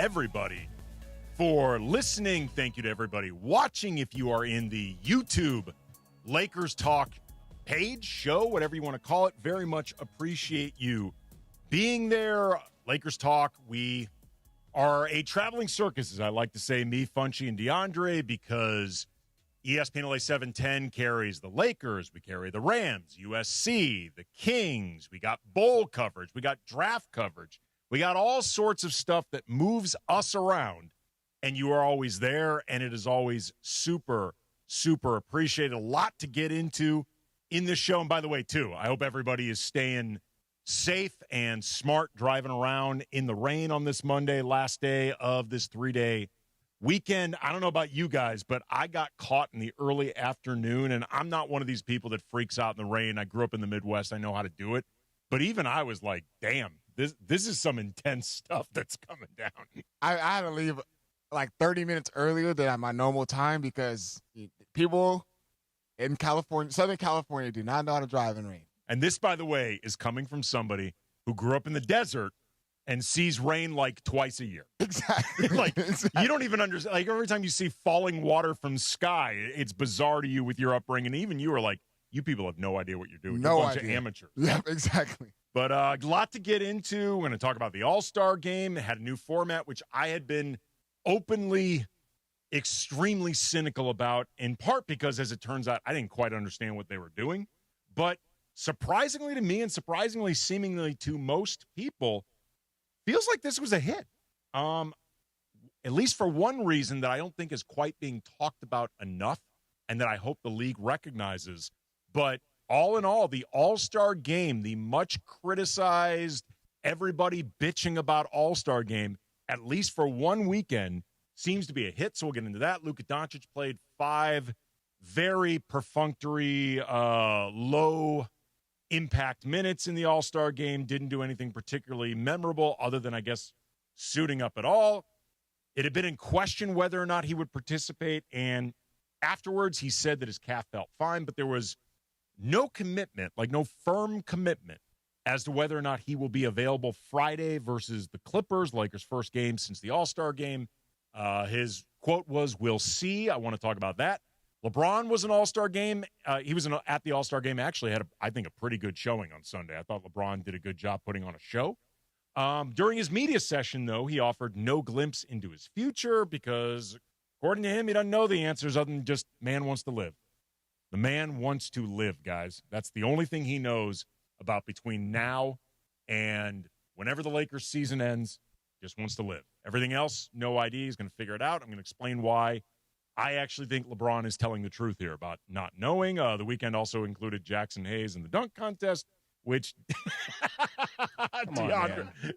everybody for listening. Thank you to everybody watching. If you are in the YouTube Lakers Talk page, show, whatever you want to call it, very much appreciate you being there. Lakers Talk, we are a traveling circus, as I like to say, me, Funchy, and DeAndre, because ESPN LA 710 carries the Lakers, we carry the Rams, USC, the Kings, we got bowl coverage, we got draft coverage, we got all sorts of stuff that moves us around, and you are always there, and it is always super, super appreciated. A lot to get into in this show, and by the way, too, I hope everybody is staying safe and smart driving around in the rain on this Monday, last day of this 3-day weekend. I don't know about you guys, but I got caught in the early afternoon, and I'm not one of these people that freaks out in the rain. I grew up in the Midwest. I know how to do it. But even I was like, damn, this is some intense stuff that's coming down. I had to leave like 30 minutes earlier than my normal time because people in California, Southern California, do not know how to drive in rain. And this, by the way, is coming from somebody who grew up in the desert and sees rain like twice a year. Exactly. You don't even understand. Like, every time you see falling water from sky, it's bizarre to you with your upbringing. And even you are like, you people have no idea what you're doing. No you're a bunch idea. of amateurs. Yep, exactly. But a lot to get into. We're going to talk about the All-Star game. It had a new format, which I had been openly extremely cynical about, in part because, as it turns out, I didn't quite understand what they were doing. But surprisingly to me, and surprisingly seemingly to most people, feels like this was a hit. At least for one reason that I don't think is quite being talked about enough, and that I hope the league recognizes. But all in all, the All-Star game, the much criticized, everybody bitching about All-Star game, at least for one weekend, seems to be a hit. So we'll get into that. Luka Doncic played 5 very perfunctory, low impact minutes in the All-Star game. Didn't do anything particularly memorable other than, I guess, suiting up at all. It had been in question whether or not he would participate, and afterwards he said that his calf felt fine, but there was no commitment, like no firm commitment, as to whether or not he will be available Friday versus the Clippers, Lakers' first game since the All-Star game. His quote was, "We'll see." I want to talk about that. LeBron was an All-Star game. He was at the All-Star game. Actually had, I think, a pretty good showing on Sunday. I thought LeBron did a good job putting on a show. During his media session, though, he offered no glimpse into his future because, according to him, he doesn't know the answers other than just man wants to live. The man wants to live, guys. That's the only thing he knows about between now and whenever the Lakers season ends. Just wants to live. Everything else, no idea. He's going to figure it out. I'm going to explain why I actually think LeBron is telling the truth here about not knowing. The weekend also included Jackson Hayes in the dunk contest, which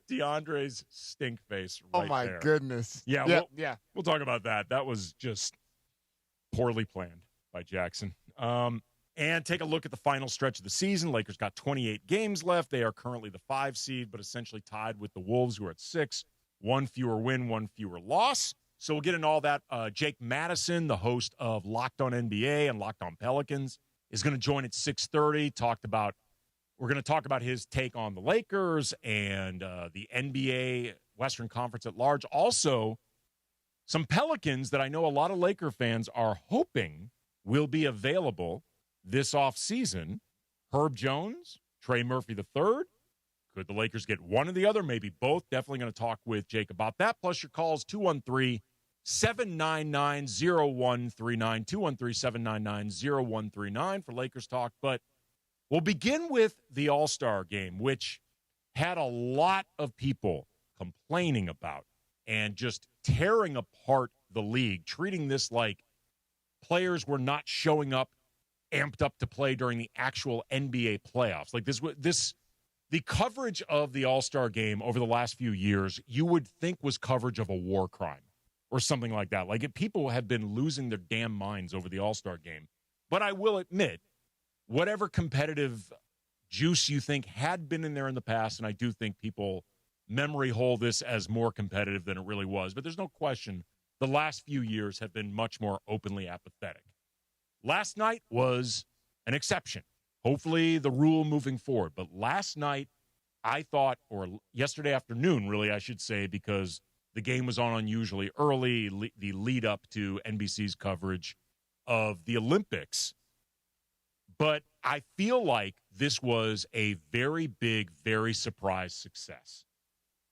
DeAndre's stink face right there. Oh, my goodness. Yeah, we'll talk about that. That was just poorly planned by Jackson. And take a look at the final stretch of the season. Lakers got 28 games left. They are currently the 5 seed, but essentially tied with the Wolves, who are at 6. 1 fewer win, 1 fewer loss. So we'll get into all that. Jake Madison, the host of Locked on NBA and Locked on Pelicans, is going to join at 6:30. We're going to talk about his take on the Lakers and the NBA Western Conference at large. Also, some Pelicans that I know a lot of Laker fans are hoping will be available this offseason. Herb Jones, Trey Murphy III. Could the Lakers get one or the other? Maybe both. Definitely going to talk with Jake about that. Plus your calls, 213-799-0139, 213-799-0139 for Lakers talk. But we'll begin with the All-Star game, which had a lot of people complaining about and just tearing apart the league, treating this like players were not showing up amped up to play during the actual NBA playoffs. Like the coverage of the All-Star game over the last few years, you would think was coverage of a war crime or something like that. Like, people have been losing their damn minds over the All-Star game. But I will admit, whatever competitive juice you think had been in there in the past, and I do think people memory hold this as more competitive than it really was, but there's no question the last few years have been much more openly apathetic. Last night was an exception. Hopefully the rule moving forward. But last night, I thought, or yesterday afternoon, really, I should say, because The game was on unusually early, the lead up to NBC's coverage of the Olympics. But I feel like this was a very big, very surprise success.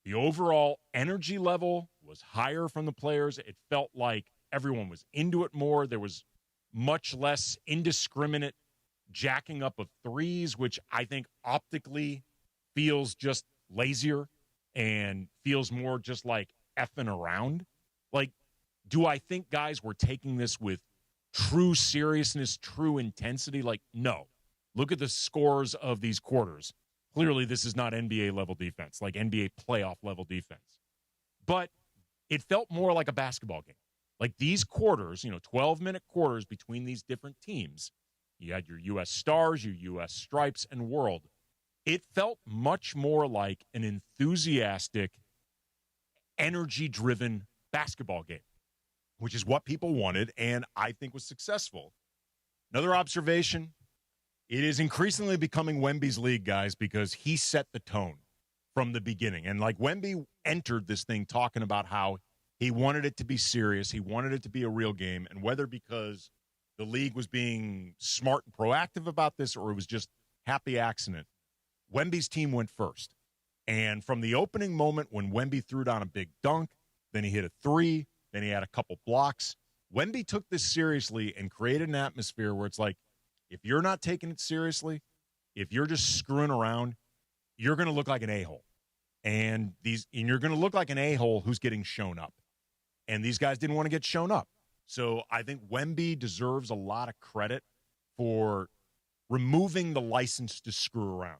The overall energy level was higher from the players. It felt like everyone was into it more. There was much less indiscriminate jacking up of threes, which I think optically feels just lazier and feels more just like effing around. Like, do I think guys were taking this with true seriousness, true intensity? Like, no. Look at the scores of these quarters. Clearly, this is not NBA level defense, like NBA playoff level defense. But it felt more like a basketball game. Like these quarters, 12-minute quarters between these different teams. You had your U.S. Stars, your U.S. Stripes, and World. It felt much more like an enthusiastic, energy-driven basketball game, which is what people wanted and I think was successful. Another observation, it is increasingly becoming Wemby's league, guys, because he set the tone from the beginning. And like Wemby entered this thing talking about how he wanted it to be serious, he wanted it to be a real game, and whether because the league was being smart and proactive about this or it was just happy accident, Wemby's team went first. And from the opening moment when Wemby threw down a big dunk, then he hit a three, then he had a couple blocks, Wemby took this seriously and created an atmosphere where it's like, if you're not taking it seriously, if you're just screwing around, you're going to look like an a-hole. And you're going to look like an a-hole who's getting shown up. And these guys didn't want to get shown up. So I think Wemby deserves a lot of credit for removing the license to screw around.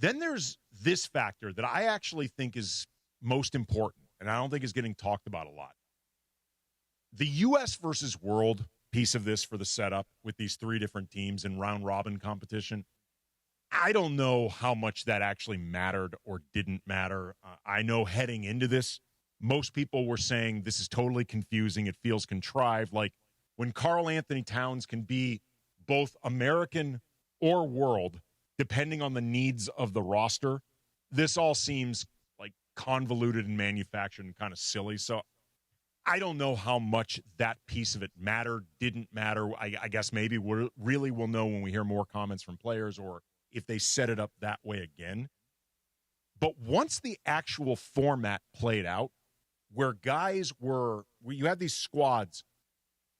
Then there's this factor that I actually think is most important, and I don't think is getting talked about a lot. The U.S. versus World piece of this for the setup with these three different teams in round-robin competition, I don't know how much that actually mattered or didn't matter. I know heading into this, most people were saying this is totally confusing. It feels contrived. Like when Karl Anthony Towns can be both American or world, depending on the needs of the roster, this all seems like convoluted and manufactured and kind of silly. So I don't know how much that piece of it mattered, didn't matter. I guess maybe we'll know when we hear more comments from players or if they set it up that way again. But once the actual format played out, where you had these squads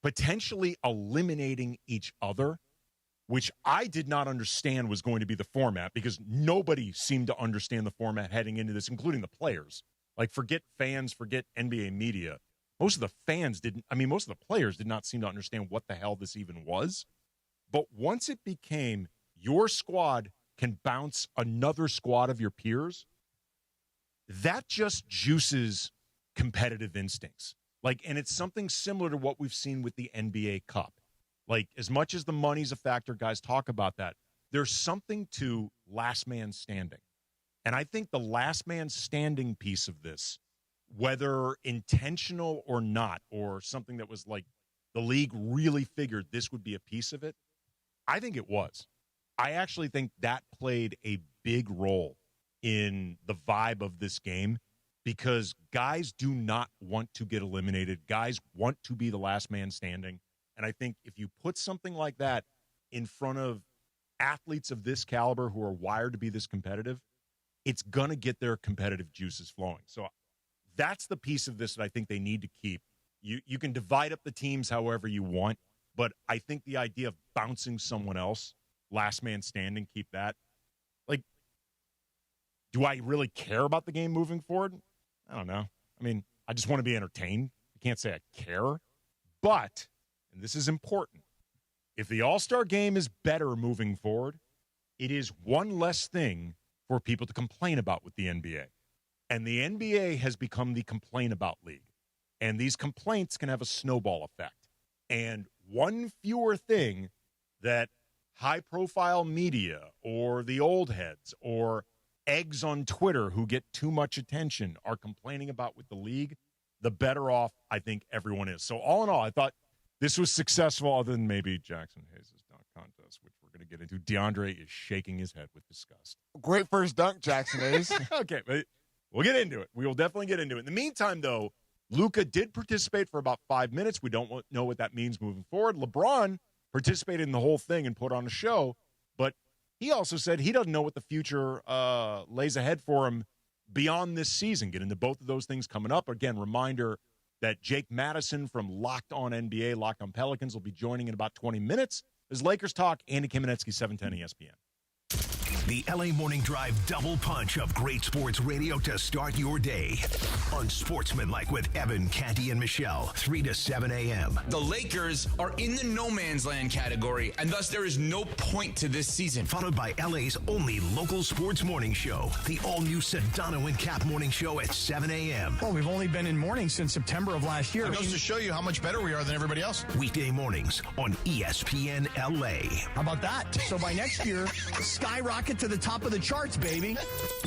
potentially eliminating each other, which I did not understand was going to be the format because nobody seemed to understand the format heading into this, including the players. Like, forget fans, forget NBA media. Most of the players did not seem to understand what the hell this even was. But once it became your squad can bounce another squad of your peers, that just juices competitive instincts. And it's something similar to what we've seen with the NBA Cup. Like, as much as the money's a factor, guys talk about that, there's something to last man standing. And I think the last man standing piece of this, whether intentional or not, or something that was like the league really figured this would be a piece of it, I think it was. I actually think that played a big role in the vibe of this game because guys do not want to get eliminated. Guys want to be the last man standing. And I think if you put something like that in front of athletes of this caliber who are wired to be this competitive, it's going to get their competitive juices flowing. So that's the piece of this that I think they need to keep. You can divide up the teams however you want, but I think the idea of bouncing someone else, last man standing, keep that. Like, do I really care about the game moving forward? I don't know. I mean, I just want to be entertained. I can't say I care. But, and this is important, if the All-Star game is better moving forward, it is one less thing for people to complain about with the NBA. And the NBA has become the complain about league. And these complaints can have a snowball effect. And one fewer thing that high-profile media or the old heads or eggs on Twitter who get too much attention are complaining about with the league, the better off I think everyone is. So all in all, I thought this was successful other than maybe Jackson Hayes' dunk contest, which we're going to get into. DeAndre is shaking his head with disgust. Great first dunk, Jackson Hayes. Okay, but We'll get into it. We will definitely get into it. In the meantime, though, Luka did participate for about 5 minutes. We don't know what that means moving forward. LeBron participated in the whole thing and put on a show, but he also said he doesn't know what the future lays ahead for him beyond this season. Get into both of those things coming up. Again, reminder that Jake Madison from Locked On NBA, Locked On Pelicans, will be joining in about 20 minutes. As Lakers talk, Andy Kamenetzy, 710 ESPN. The LA Morning Drive double punch of great sports radio to start your day. Unsportsmanlike with Evan, Canty, and Michelle, 3 to 7 a.m. The Lakers are in the no man's land category, and thus there is no point to this season. Followed by LA's only local sports morning show, the all-new Sedano and Cap morning show at 7 a.m. Well, we've only been in morning since September of last year. It goes to show you how much better we are than everybody else. Weekday mornings on ESPN LA. How about that? So by next year, skyrocket to the top of the charts, baby.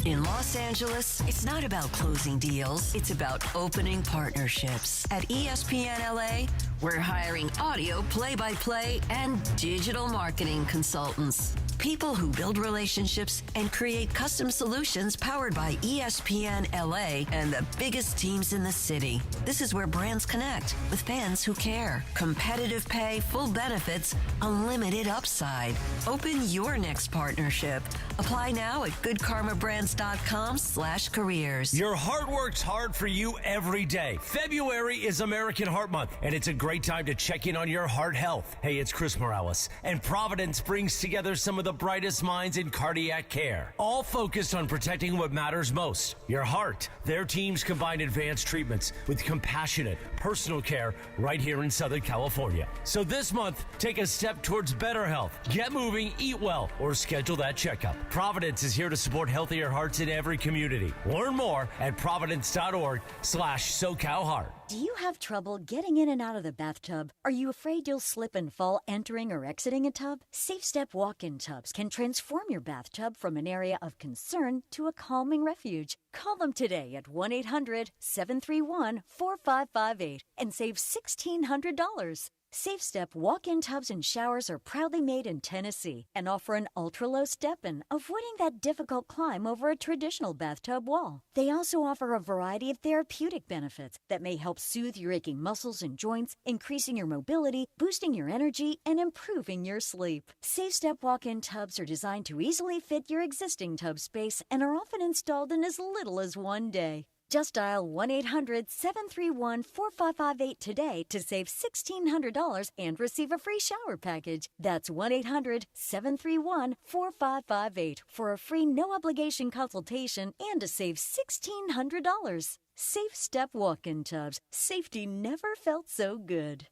In Los Angeles, it's not about closing deals. It's about opening partnerships. At ESPN LA, we're hiring audio play-by-play and digital marketing consultants. People who build relationships and create custom solutions powered by ESPN LA and the biggest teams in the city. This is where brands connect with fans who care. Competitive pay, full benefits, unlimited upside. Open your next partnership. Apply now at goodkarmabrands.com/careers. Your heart works hard for you every day. February is American Heart Month, and it's a great time to check in on your heart health. Hey, it's Chris Morales, and Providence brings together some of the brightest minds in cardiac care, all focused on protecting what matters most, your heart. Their teams combine advanced treatments with compassionate, personal care right here in Southern California. So this month, take a step towards better health. Get moving, eat well, or schedule that checkup. Providence is here to support healthier hearts in every community. Learn more at providence.org/SoCalHeart. Do you have trouble getting in and out of the bathtub? Are you afraid you'll slip and fall entering or exiting a tub? Safe Step walk-in tubs can transform your bathtub from an area of concern to a calming refuge. Call them today at 1-800-731-4558 and save $1,600. Safe Step walk-in tubs and showers are proudly made in Tennessee and offer an ultra-low step-in, avoiding that difficult climb over a traditional bathtub wall. They also offer a variety of therapeutic benefits that may help soothe your aching muscles and joints, increasing your mobility, boosting your energy, and improving your sleep. Safe Step walk-in tubs are designed to easily fit your existing tub space and are often installed in as little as 1 day. Just dial 1-800-731-4558 today to save $1,600 and receive a free shower package. That's 1-800-731-4558 for a free no-obligation consultation and to save $1,600. Safe Step walk-in tubs. Safety never felt so good.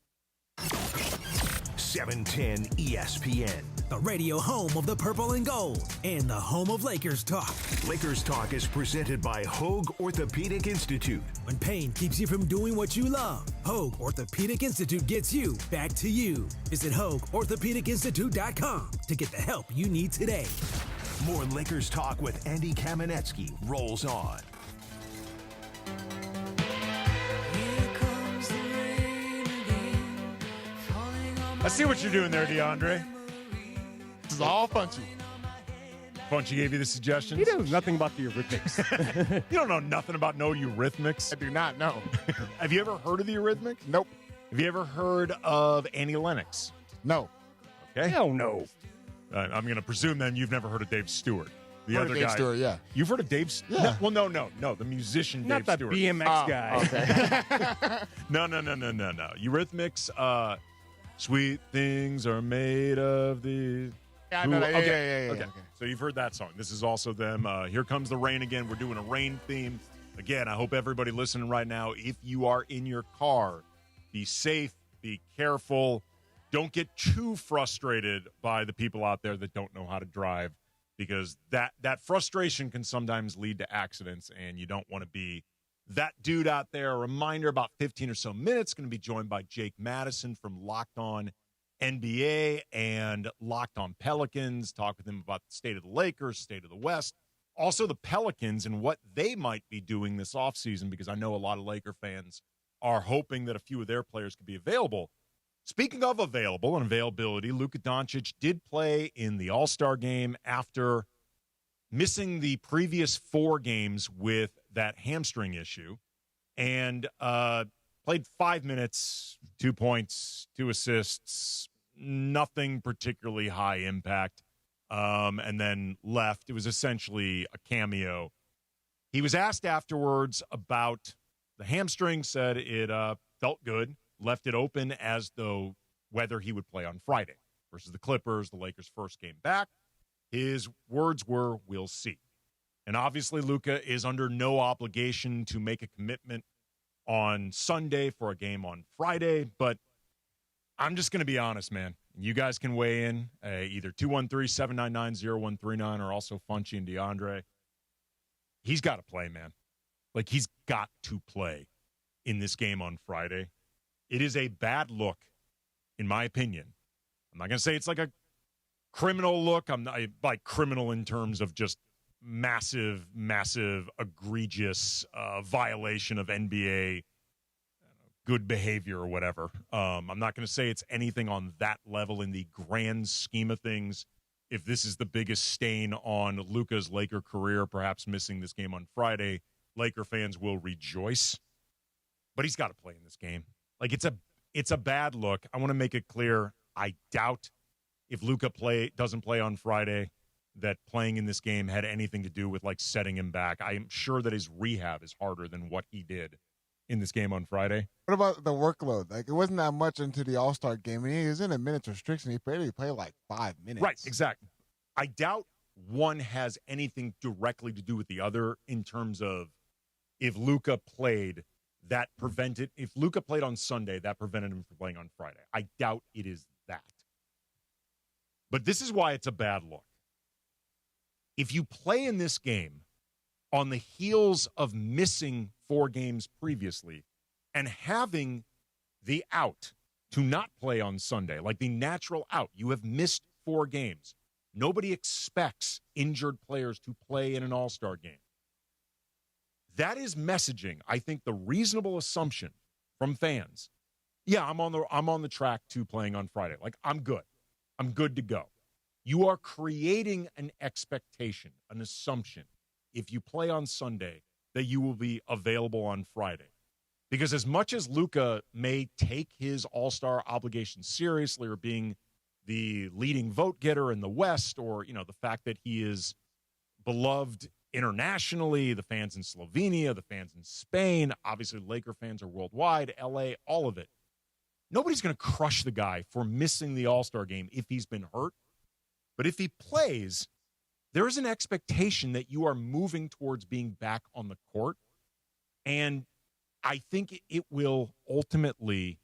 710 ESPN. The radio home of the purple and gold and the home of Lakers talk. Lakers Talk is presented by Hoag Orthopedic Institute. When pain keeps you from doing what you love, Hoag Orthopedic Institute gets you back to you. Visit HoagOrthopedicInstitute.com to get the help you need today. More Lakers Talk with Andy Kamenetzy rolls on. I see what you're doing there, DeAndre. This is all Funchy. Funchy gave you the suggestions? He knows nothing about the Eurythmics. You don't know nothing about no Eurythmics? I do not know. Have you ever heard of the Eurythmics? Nope. Have you ever heard of Annie Lennox? No. Okay. Hell no. I'm going to presume then you've never heard of Dave Stewart. The Heard other of Dave guy. Stewart, yeah. You've heard of Dave Stewart? Yeah. No, the musician Not Dave that Stewart. BMX guy. Okay. No. Eurythmics, sweet things are made of these. Yeah, I know that. Okay. Okay. So you've heard that song. This is also them. Here Comes the Rain again. We're doing a rain theme. Again, I hope everybody listening right now, if you are in your car, be safe, be careful. Don't get too frustrated by the people out there that don't know how to drive, because that frustration can sometimes lead to accidents, and you don't want to be that dude out there. A reminder, about 15 or so minutes, going to be joined by Jake Madison from Locked On NBA and Locked On Pelicans. Talk with him about the state of the Lakers, state of the West, also the Pelicans and what they might be doing this offseason, because I know a lot of Laker fans are hoping that a few of their players could be available. Speaking of available and availability, Luka Doncic did play in the All-Star game after missing the previous 4 games with that hamstring issue and played 5 minutes, 2 points, 2 assists, nothing particularly high impact, and then left. It was essentially a cameo. He was asked afterwards about the hamstring, said it felt good, left it open as though whether he would play on Friday versus the Clippers, the Lakers' first game back. His words were, "We'll see." And obviously, Luka is under no obligation to make a commitment on Sunday for a game on Friday, but I'm just going to be honest, man. You guys can weigh in, either 213-799-0139 or also Funchy and DeAndre. He's got to play, man. Like, he's got to play in this game on Friday. It is a bad look, in my opinion. I'm not going to say it's like a criminal look. I'm not like criminal in terms of just massive, egregious violation of NBA good behavior or whatever. I'm not going to say it's anything on that level in the grand scheme of things. If this is the biggest stain on Luka's Laker career, perhaps missing this game on Friday, Laker fans will rejoice. But he's got to play in this game. Like, it's a bad look. I want to make it clear. I doubt if Luka doesn't play on Friday that playing in this game had anything to do with, like, setting him back. I am sure that his rehab is harder than what he did in this game on Friday. What about the workload? Like, it wasn't that much into the All-Star game. I mean, he was in a minutes restriction. He played like 5 minutes. Right, exactly. I doubt one has anything directly to do with the other in terms of if Luka played, that prevented, if Luka played on Sunday, that prevented him from playing on Friday. I doubt it is that. But this is why it's a bad look. If you play in this game on the heels of missing 4 games previously and having the out to not play on Sunday, like the natural out, you have missed 4 games. Nobody expects injured players to play in an All-Star game. That is messaging, I think, the reasonable assumption from fans. Yeah, I'm on the track to playing on Friday. Like, I'm good. I'm good to go. You are creating an expectation, an assumption, if you play on Sunday, that you will be available on Friday. Because as much as Luka may take his All-Star obligation seriously, or being the leading vote getter in the West, or, the fact that he is beloved internationally, the fans in Slovenia, the fans in Spain, obviously Laker fans are worldwide, LA, all of it. Nobody's going to crush the guy for missing the All-Star game if he's been hurt. But if he plays, there is an expectation that you are moving towards being back on the court. And I think it will ultimately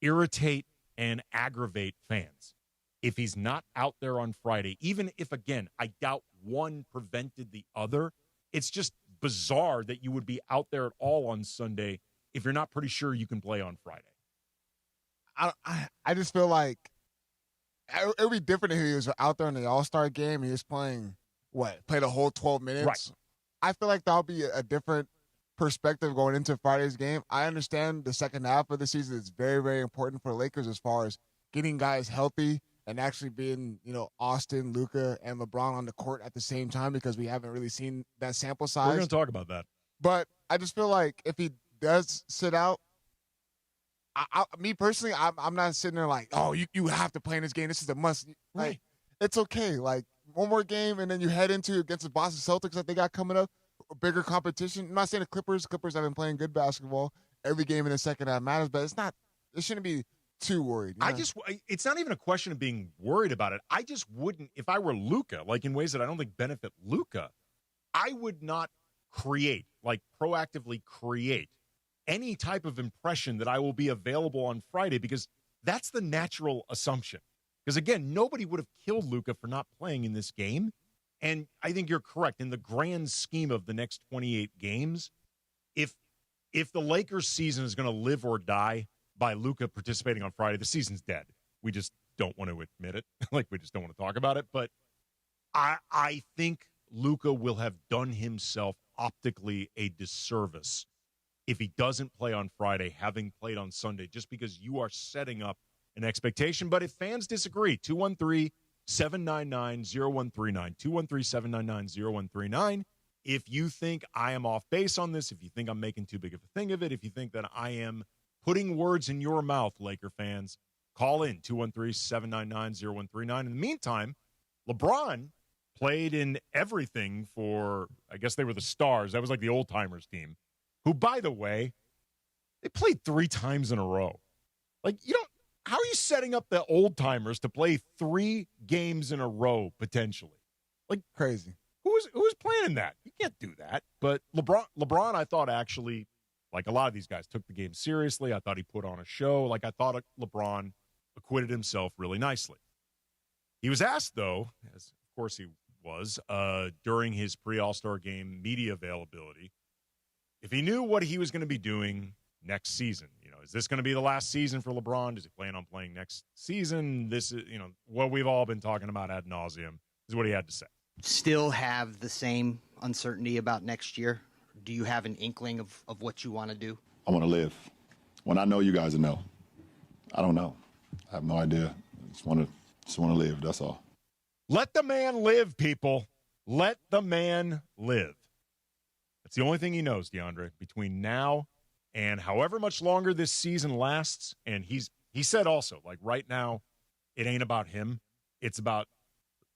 irritate and aggravate fans if he's not out there on Friday. Even if, again, I doubt one prevented the other. It's just bizarre that you would be out there at all on Sunday if you're not pretty sure you can play on Friday. I just feel like it would be different if he was out there in the All-Star game. He was played a whole 12 minutes. Right. I feel like that'll be a different perspective going into Friday's game. I understand the second half of the season is very, very important for the Lakers as far as getting guys healthy and actually being, Austin, Luka, and LeBron on the court at the same time, because we haven't really seen that sample size. We're going to talk about that. But I just feel like if he does sit out, me personally, I'm not sitting there like, oh, you have to play in this game. This is a must. Right. Like, it's okay. Like, one more game, and then you head into against the Boston Celtics that they got coming up, a bigger competition. I'm not saying the Clippers have been playing good basketball. Every game in the second half matters, but it shouldn't be too worried. It's not even a question of being worried about it. I just wouldn't, if I were Luka, like in ways that I don't think benefit Luka, I would not proactively create any type of impression that I will be available on Friday, because that's the natural assumption. Because, again, nobody would have killed Luka for not playing in this game. And I think you're correct. In the grand scheme of the next 28 games, if the Lakers season is going to live or die by Luka participating on Friday, the season's dead. We just don't want to admit it. We just don't want to talk about it. But I think Luka will have done himself optically a disservice if he doesn't play on Friday, having played on Sunday, just because you are setting up an expectation. But if fans disagree, 213-799-0139, 213-799-0139, If you think I am off base on this, if you think I'm making too big of a thing of it, if you think that I am putting words in your mouth, Laker fans, call in 213-799-0139. In the meantime, LeBron played in everything for, I guess they were the Stars. That was like the old-timers team, who, by the way, they played 3 times in a row. Like, how are you setting up the old-timers to play 3 games in a row, potentially? Like, crazy. Who's planning that? You can't do that. But LeBron, I thought actually, like a lot of these guys, took the game seriously. I thought he put on a show. Like, I thought LeBron acquitted himself really nicely. He was asked, though, as of course he was, during his pre-All-Star game media availability, if he knew what he was going to be doing next season. Is this going to be the last season for LeBron? Does he plan on playing next season? This is, what we've all been talking about ad nauseum is what he had to say. Still have the same uncertainty about next year? Do you have an inkling of what you want to do? I want to live. When I know, you guys will know. I don't know. I have no idea. I just want to live. That's all. Let the man live, people. Let the man live. That's the only thing he knows, DeAndre, between now and however much longer this season lasts. And he said also, like, right now, it ain't about him. It's about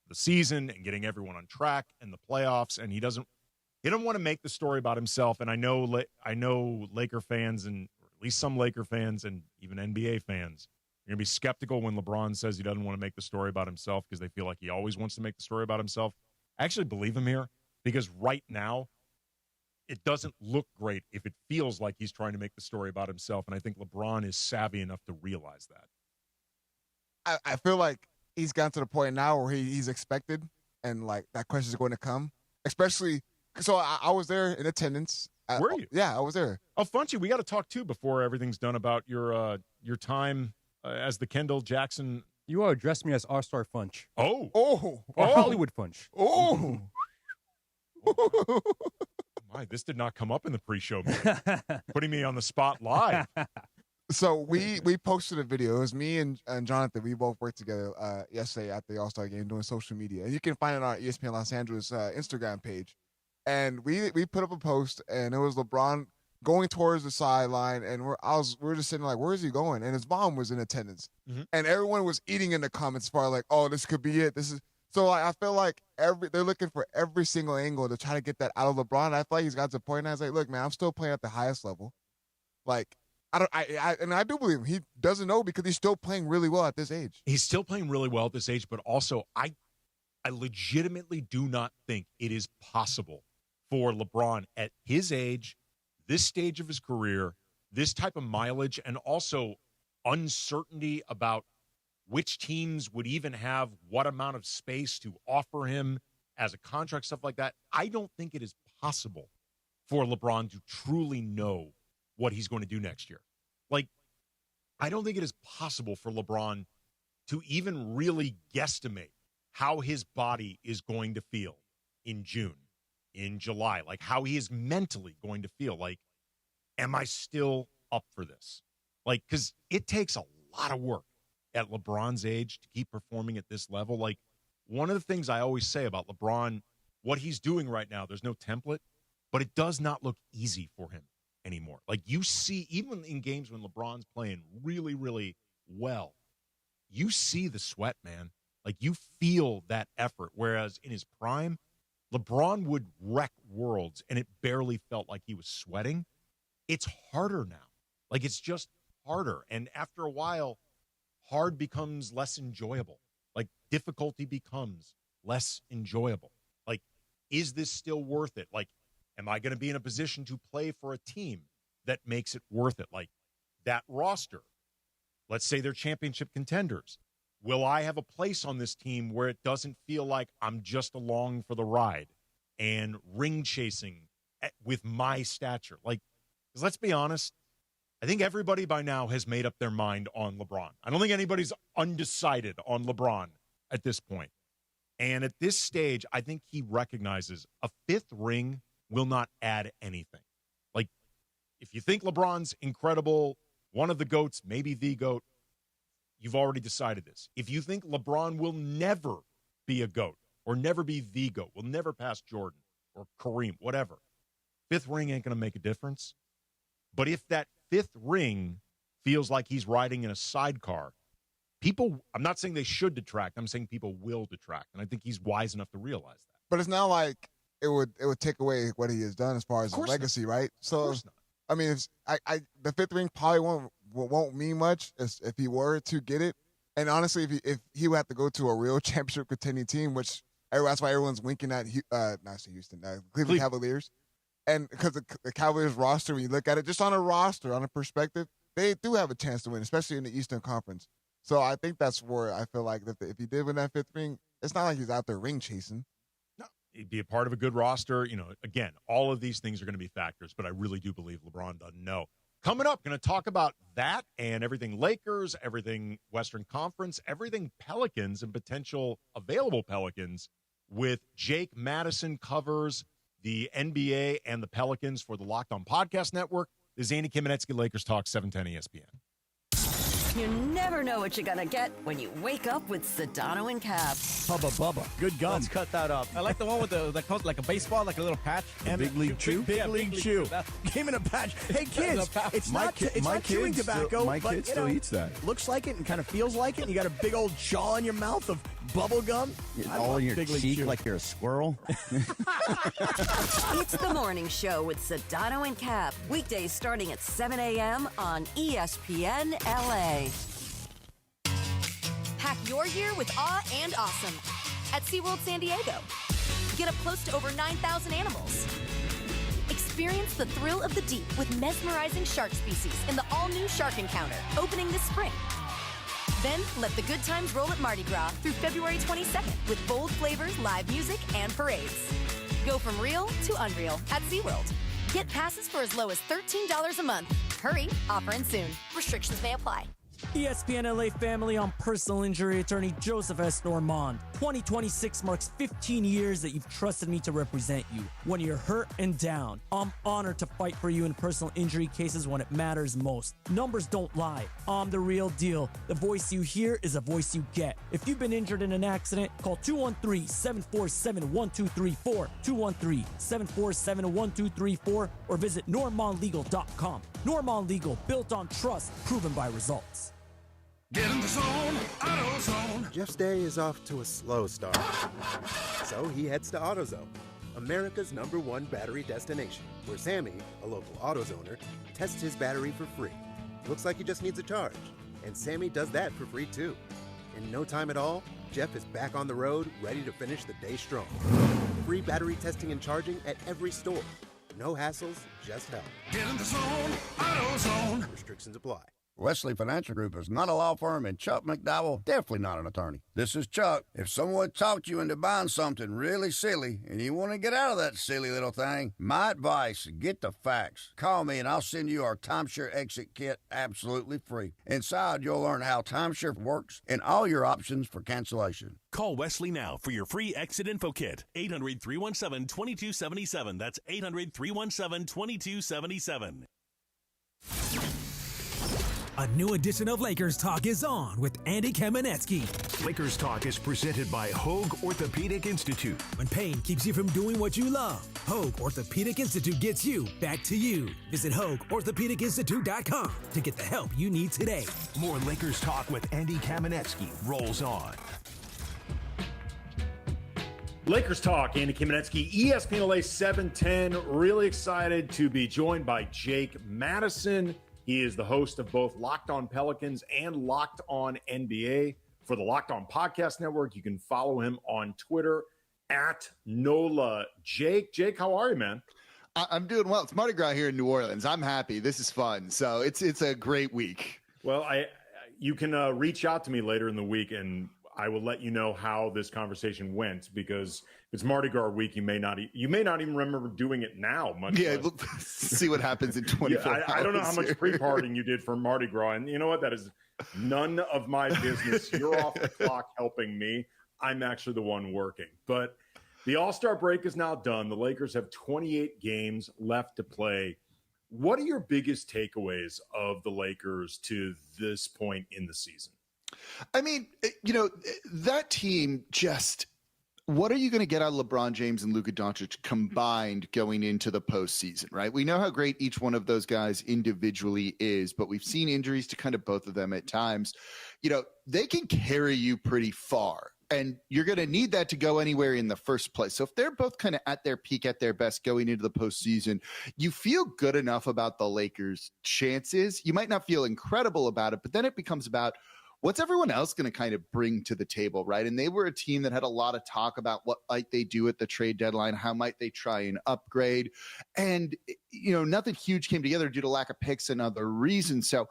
the season and getting everyone on track and the playoffs. And he doesn't want to make the story about himself. And I know Laker fans, and or at least some Laker fans and even NBA fans, are going to be skeptical when LeBron says he doesn't want to make the story about himself because they feel like he always wants to make the story about himself. I actually believe him here because right now, it doesn't look great if it feels like he's trying to make the story about himself. And I think LeBron is savvy enough to realize that. I feel like he's gotten to the point now where he's expected, and like that question is going to come. Especially, so I was there in attendance. Were you? Yeah, I was there. Oh, Funchy, we got to talk too before everything's done about your time as the Kendall Jackson. You all addressed me as All-Star Funch. Oh. Or Hollywood Funch. Oh. My, this did not come up in the pre-show meeting. Putting me on the spot live. So we posted a video. It was me and Jonathan. We both worked together yesterday at the All-Star game doing social media. And you can find it on our ESPN Los Angeles Instagram page. And we put up a post, and it was LeBron going towards the sideline, and we were just sitting like, where is he going? And his mom was in attendance. Mm-hmm. And everyone was eating in the comments for like, oh, this could be it. This is so I feel like they're looking for every single angle to try to get that out of LeBron. I feel like he's got to the point. And I was like, look, man, I'm still playing at the highest level. Like, I do believe him. He doesn't know because he's still playing really well at this age. He's still playing really well at this age, but also I legitimately do not think it is possible for LeBron at his age, this stage of his career, this type of mileage, and also uncertainty about which teams would even have what amount of space to offer him as a contract, stuff like that. I don't think it is possible for LeBron to truly know what he's going to do next year. Like, I don't think it is possible for LeBron to even really guesstimate how his body is going to feel in June, in July, like how he is mentally going to feel. Like, am I still up for this? Like, because it takes a lot of work at LeBron's age to keep performing at this level. Like, one of the things I always say about LeBron, what he's doing right now, there's no template, but it does not look easy for him anymore. Like, you see, even in games when LeBron's playing really, really well, you see the sweat, man. Like, you feel that effort. Whereas in his prime, LeBron would wreck worlds, and it barely felt like he was sweating. It's harder now. Like, it's just harder. And after a while, hard becomes less enjoyable. Like, difficulty becomes less enjoyable. Like, is this still worth it? Like, am I going to be in a position to play for a team that makes it worth it? Like, that roster, let's say they're championship contenders. Will I have a place on this team where it doesn't feel like I'm just along for the ride and ring chasing with my stature? Like, because let's be honest, I think everybody by now has made up their mind on LeBron. I don't think anybody's undecided on LeBron at this point. And at this stage, I think he recognizes a 5th ring will not add anything. Like, if you think LeBron's incredible, one of the GOATs, maybe the GOAT, you've already decided this. If you think LeBron will never be a GOAT or never be the GOAT, will never pass Jordan or Kareem, whatever. Fifth ring ain't going to make a difference. But if that fifth ring feels like he's riding in a sidecar, people, I'm not saying they should detract. I'm saying people will detract. And I think he's wise enough to realize that. But it's not like it would take away what he has done as far as his legacy, right? So, I mean, the fifth ring probably won't mean much if he were to get it. And honestly, if he would have to go to a real championship contending team, which that's why everyone's winking at Cleveland Cavaliers. And because the Cavaliers roster, when you look at it, just on a roster, on a perspective, they do have a chance to win, especially in the Eastern Conference. So I think that's where I feel like if he did win that fifth ring, it's not like he's out there ring chasing. No, he'd be a part of a good roster. Again, all of these things are going to be factors, but I really do believe LeBron doesn't know. Coming up, going to talk about that and everything Lakers, everything Western Conference, everything Pelicans and potential available Pelicans with Jake Madison covers the NBA and the Pelicans for the Locked On Podcast Network. This is Andy Kamenetzy, Lakers Talk, 710 ESPN. You never know what you're going to get when you wake up with Sedano and Cap. Bubba. Good gum. Let's cut that up. I like the one with that comes like a baseball, like a little patch. And Big League Chew? Big League Chew. Came in a patch. Hey, kids, it's not chewing tobacco, my kid still eats that. Looks like it and kind of feels like it, and you got a big old jaw in your mouth of bubble gum. All in your cheek like you're a squirrel. It's the morning show with Sedano and Cap. Weekdays starting at 7 a.m. on ESPN LA. Pack your year with awe and awesome at SeaWorld San Diego. Get up close to over 9,000 animals. Experience the thrill of the deep with mesmerizing shark species in the all-new Shark Encounter, opening this spring. Then let the good times roll at Mardi Gras through February 22nd with bold flavors, live music, and parades. Go from real to unreal at SeaWorld. Get passes for as low as $13 a month. Hurry, offer ends soon. Restrictions may apply. ESPN LA family, on personal injury attorney Joseph S. Normand. 2026 marks 15 years that you've trusted me to represent you. When you're hurt and down, I'm honored to fight for you in personal injury cases when it matters most. Numbers don't lie. I'm the real deal. The voice you hear is a voice you get. If you've been injured in an accident, call 213-747-1234, 213-747-1234, or visit normandlegal.com. Normand Legal, built on trust, proven by results. Get in the zone, AutoZone. Jeff's day is off to a slow start. So he heads to AutoZone, America's #1 battery destination, where Sammy, a local AutoZoner, tests his battery for free. Looks like he just needs a charge, and Sammy does that for free too. In no time at all, Jeff is back on the road, ready to finish the day strong. Free battery testing and charging at every store. No hassles, just help. Get in the zone, AutoZone. Restrictions apply. Wesley Financial Group is not a law firm, and Chuck McDowell definitely not an attorney. This is Chuck. If someone talked you into buying something really silly and you want to get out of that silly little thing, my advice, get the facts. Call me and I'll send you our timeshare exit kit absolutely free. Inside, you'll learn how timeshare works and all your options for cancellation. Call Wesley now for your free exit info kit. 800-317-2277. That's 800-317-2277. A new edition of Lakers Talk is on with Andy Kamenetzy. Lakers Talk is presented by Hoag Orthopedic Institute. When pain keeps you from doing what you love, Hoag Orthopedic Institute gets you back to you. Visit HoagOrthopedicInstitute.com to get the help you need today. More Lakers Talk with Andy Kamenetzy rolls on. Lakers Talk, Andy Kamenetzy, ESPN LA 710. Really excited to be joined by Jake Madison. He is the host of both Locked On Pelicans and Locked On NBA for the Locked On Podcast Network. You can follow him on Twitter at NOLA. Jake, how are you, man? I'm doing well. It's Mardi Gras here in New Orleans. I'm happy. This is fun. So it's a great week. Well, you can reach out to me later in the week, and I will let you know how this conversation went, because if it's Mardi Gras week, you may not even remember doing it now. See what happens in 24 hours. I don't know how much pre-partying you did for Mardi Gras, and you know what? That is none of my business. You're off the clock helping me. I'm actually the one working. But the All-Star break is now done. The Lakers have 28 games left to play. What are your biggest takeaways of the Lakers to this point in the season? I mean, that team just what are you going to get out of LeBron James and Luka Doncic combined going into the postseason, right? We know how great each one of those guys individually is, but we've seen injuries to kind of both of them at times. They can carry you pretty far, and you're going to need that to go anywhere in the first place. So if they're both kind of at their peak, at their best going into the postseason, you feel good enough about the Lakers' chances. You might not feel incredible about it, but then it becomes about what's everyone else going to kind of bring to the table, right? And they were a team that had a lot of talk about what might they do at the trade deadline, how might they try and upgrade. And, nothing huge came together due to lack of picks and other reasons. So,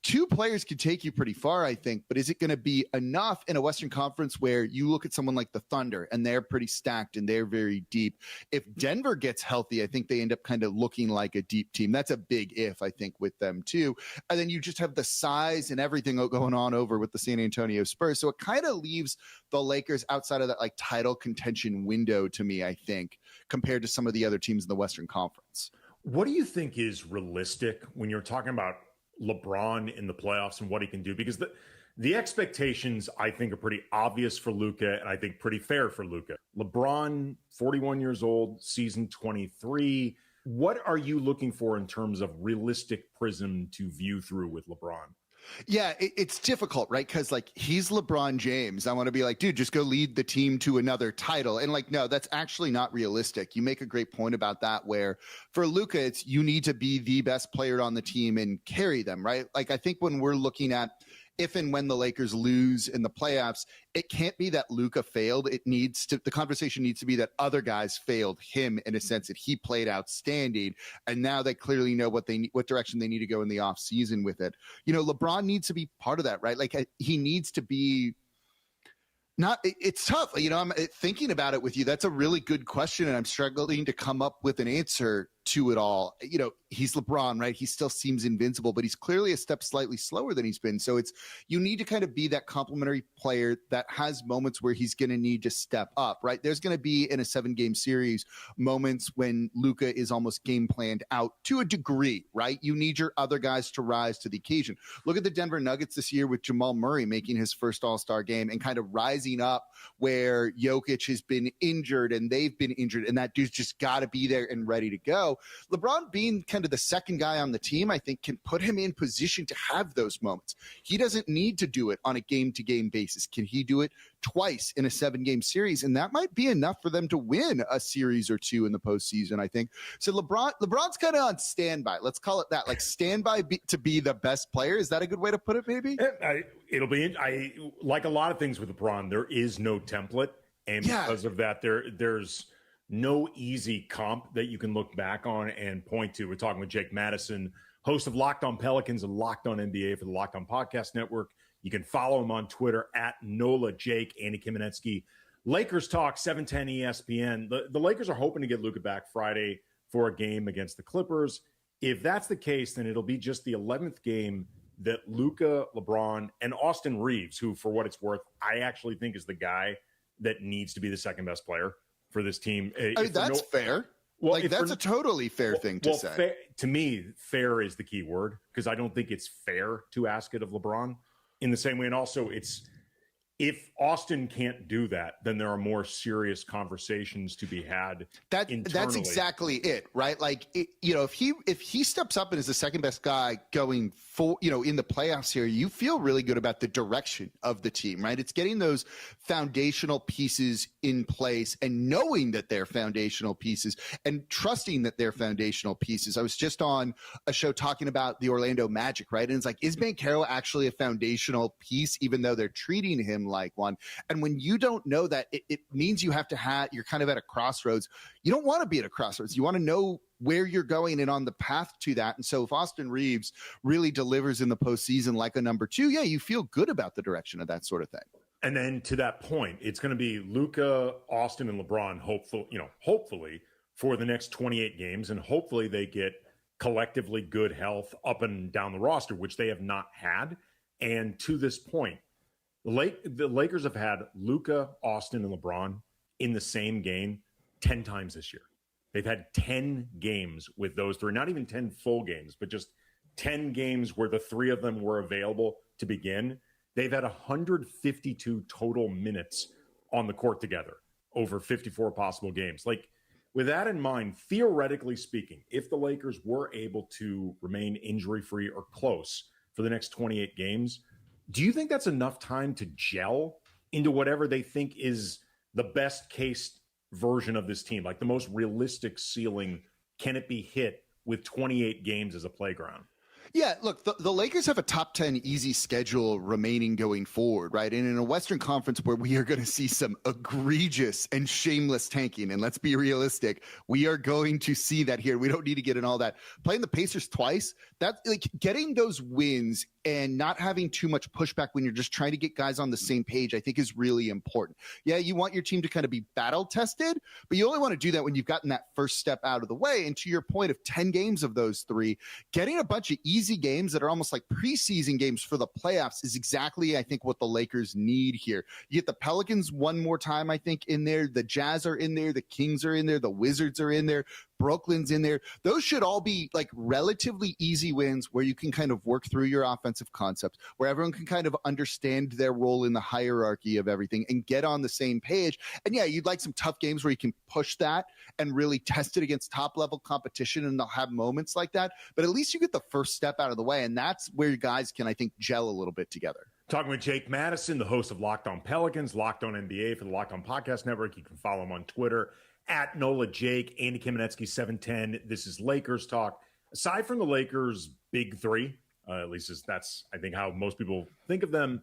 two players could take you pretty far, I think, but is it going to be enough in a Western Conference where you look at someone like the Thunder and they're pretty stacked and they're very deep? If Denver gets healthy, I think they end up kind of looking like a deep team. That's a big if, I think, with them too. And then you just have the size and everything going on over with the San Antonio Spurs. So it kind of leaves the Lakers outside of that like title contention window to me, I think, compared to some of the other teams in the Western Conference. What do you think is realistic when you're talking about LeBron in the playoffs and what he can do? Because the expectations, I think, are pretty obvious for Luka, and I think pretty fair for Luka. LeBron, 41 years old, season 23. What are you looking for in terms of realistic prism to view through with LeBron? Yeah, it's difficult, right? Because he's LeBron James. I want to be like, dude, just go lead the team to another title. And no, that's actually not realistic. You make a great point about that, where for Luka, it's you need to be the best player on the team and carry them, right? I think when we're looking at if and when the Lakers lose in the playoffs, it can't be that Luka failed. The conversation needs to be that other guys failed him in a sense that he played outstanding. And now they clearly know what direction they need to go in the off season with it. LeBron needs to be part of that, right? He needs to be it's tough. I'm thinking about it with you. That's a really good question. And I'm struggling to come up with an answer to it all. He's LeBron, right? He still seems invincible, but he's clearly a step slightly slower than he's been. So you need to kind of be that complementary player that has moments where he's going to need to step up, right? There's going to be in a 7-game series moments when Luka is almost game planned out to a degree, right? You need your other guys to rise to the occasion. Look at the Denver Nuggets this year with Jamal Murray making his first All-Star game and kind of rising up where Jokic has been injured and they've been injured, and that dude's just got to be there and ready to go. LeBron being kind of the second guy on the team, I think, can put him in position to have those moments. He doesn't need to do it on a game-to-game basis. Can he do it twice in a 7-game series? And that might be enough for them to win a series or two in the postseason, I think. So LeBron's kind of on standby. Let's call it that, standby to be the best player. Is that a good way to put it, maybe? It'll be, like a lot of things with LeBron, there is no template. And because of that, there's no easy comp that you can look back on and point to. We're talking with Jake Madison, host of Locked On Pelicans and Locked On NBA for the Locked On Podcast Network. You can follow him on Twitter at NOLA Jake, Andy Kamenetzy. Lakers Talk, 710 ESPN. The Lakers are hoping to get Luka back Friday for a game against the Clippers. If that's the case, then it'll be just the 11th game that Luka, LeBron, and Austin Reeves, who, for what it's worth, I actually think is the guy that needs to be the second best player for this team. That's fair. Well, that's a totally fair thing to say. To me, fair is the key word, because I don't think it's fair to ask it of LeBron in the same way. And also, if Austin can't do that, then there are more serious conversations to be had. That's exactly it, right? If he steps up and is the second best guy going in the playoffs here, you feel really good about the direction of the team, right? It's getting those foundational pieces in place and knowing that they're foundational pieces and trusting that they're foundational pieces. I was just on a show talking about the Orlando Magic, right? And it's is Banchero actually a foundational piece, even though they're treating him like one? And when you don't know that, it means you're kind of at a crossroads. You don't want to be at a crossroads. You want to know where you're going and on the path to that. And so if Austin Reeves really delivers in the postseason like a number 2, you feel good about the direction of that sort of thing. And then to that point, it's going to be Luka, Austin, and LeBron, hopefully for the next 28 games. And hopefully they get collectively good health up and down the roster, which they have not had. And to this point, the Lakers have had Luka, Austin, and LeBron in the same game 10 times this year. They've had 10 games with those three, not even 10 full games, but just 10 games where the three of them were available to begin. They've had 152 total minutes on the court together. over 54 possible games. Like, with that in mind, theoretically speaking, if the Lakers were able to remain injury-free or close for the next 28 games, do you think that's enough time to gel into whatever they think is the best case version of this team? Like, the most realistic ceiling, can it be hit with 28 games as a playground? Yeah, look, the Lakers have a top 10 easy schedule remaining going forward, right? And in a Western Conference where we are going to see some egregious and shameless tanking, and let's be realistic, we are going to see that here. We don't need to get in all that. Playing the Pacers twice, that, like, getting those wins and not having too much pushback when you're just trying to get guys on the same page, I think is really important. Yeah, you want your team to kind of be battle tested, but you only want to do that when you've gotten that first step out of the way. And to your point of 10 games of those 3, getting a bunch of easy games that are almost like preseason games for the playoffs is exactly, I think, what the Lakers need here. You get the Pelicans one more time, I think, in there. The Jazz are in there. The Kings are in there. The Wizards are in there. Brooklyn's in there. Those should all be like relatively easy wins where you can kind of work through your offensive concepts, where everyone can kind of understand their role in the hierarchy of everything and get on the same page. And yeah, you'd like some tough games where you can push that and really test it against top level competition, and they'll have moments like that. But at least you get the first step out of the way, and that's where you guys can, I think, gel a little bit together. Talking with Jake Madison, the host of Locked On Pelicans, Locked On NBA for the Locked On Podcast Network. You can follow him on Twitter at NOLA Jake, Andy Kamenetzy 710. This is Lakers talk. Aside from the Lakers' big 3, at least that's, I think, how most people think of them,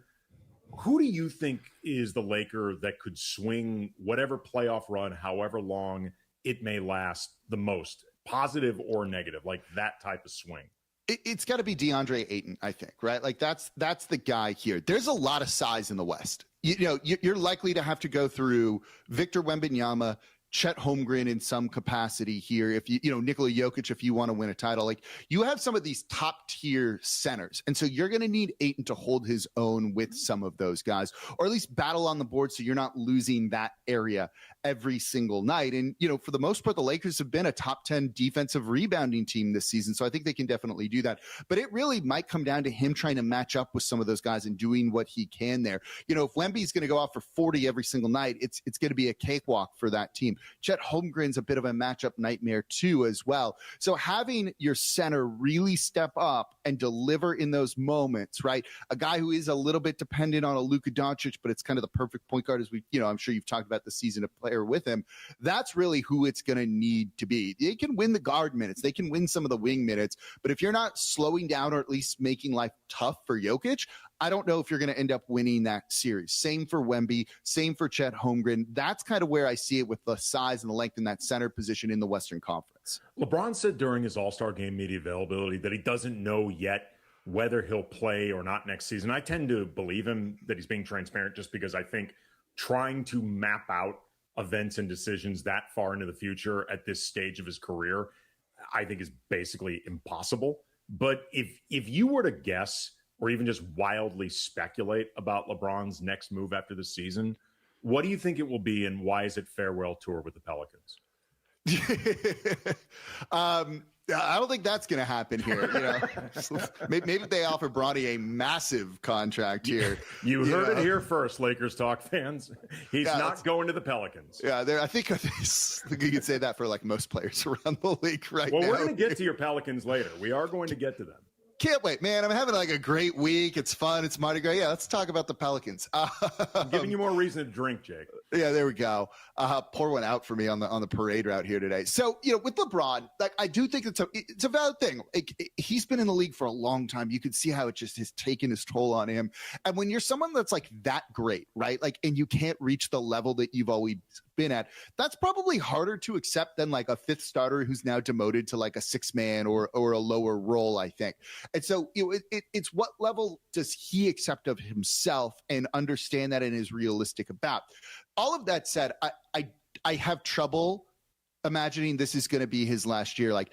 who do you think is the Laker that could swing whatever playoff run, however long it may last, the most, positive or negative, like that type of swing? It's got to be DeAndre Ayton, I think, right? Like that's the guy here. There's a lot of size in the West. You know, you're likely to have to go through Victor Wembanyama, Chet Holmgren in some capacity here. If you know, Nikola Jokic, if you want to win a title, like you have some of these top tier centers. And so you're going to need Ayton to hold his own with some of those guys, or at least battle on the board. So you're not losing that area every single night. And, you know, for the most part, the Lakers have been a top 10 defensive rebounding team this season. So I think they can definitely do that. But it really might come down to him trying to match up with some of those guys and doing what he can there. You know, if Wemby's going to go out for 40 every single night, it's going to be a cakewalk for that team. Chet Holmgren's a bit of a matchup nightmare too as well. So having your center really step up and deliver in those moments, right? A guy who is a little bit dependent on a Luka Doncic, but it's kind of the perfect point guard, as we, you know, I'm sure you've talked about the season of player with him. That's really who it's going to need to be. They can win the guard minutes. They can win some of the wing minutes, but if you're not slowing down or at least making life tough for Jokic, I don't know if you're going to end up winning that series. Same for Wemby, same for Chet Holmgren. That's kind of where I see it with the size and the length in that center position in the Western Conference. LeBron said during his All-Star Game media availability that he doesn't know yet whether he'll play or not next season. I tend to believe him that he's being transparent, just because I think trying to map out events and decisions that far into the future at this stage of his career, I think is basically impossible. But if you were to guess or even just wildly speculate about LeBron's next move after the season, what do you think it will be, and why is it farewell tour with the Pelicans? I don't think that's going to happen here. You know, maybe they offer Bronny a massive contract here. You heard it here first, Lakers talk fans. He's not going to the Pelicans. Yeah, I think you could say that for like most players around the league right now. Well, we're going to get to your Pelicans later. We are going to get to them. Can't wait, man. I'm having like a great week. It's fun. It's Mardi Gras. Yeah, let's talk about the Pelicans. I'm giving you more reason to drink, Jake. Yeah, there we go. Pour one out for me on the parade route here today. So, you know, with LeBron, like I do think it's a valid thing. He's been in the league for a long time. You can see how it just has taken its toll on him. And when you're someone that's like that great, right? Like, and you can't reach the level that you've always been at, that's probably harder to accept than like a fifth starter who's now demoted to like a 6-man or a lower role, I think. And so it's what level does he accept of himself and understand that and is realistic about. All of that said, I have trouble imagining this is going to be his last year. Like,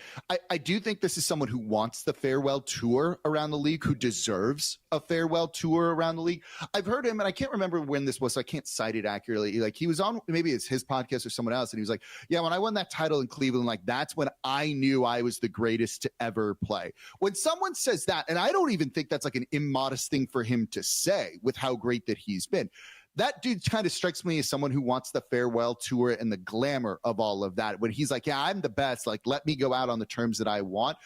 I do think this is someone who wants the farewell tour around the league, who deserves a farewell tour around the league. I've heard him, and I can't remember when this was, so I can't cite it accurately. Like, he was on, maybe it's his podcast or someone else, and he was like, yeah, when I won that title in Cleveland, like, that's when I knew I was the greatest to ever play. When someone says that, and I don't even think that's like an immodest thing for him to say with how great that he's been, that dude kind of strikes me as someone who wants the farewell tour and the glamour of all of that. When he's like, yeah, I'm the best. Like, let me go out on the terms that I want.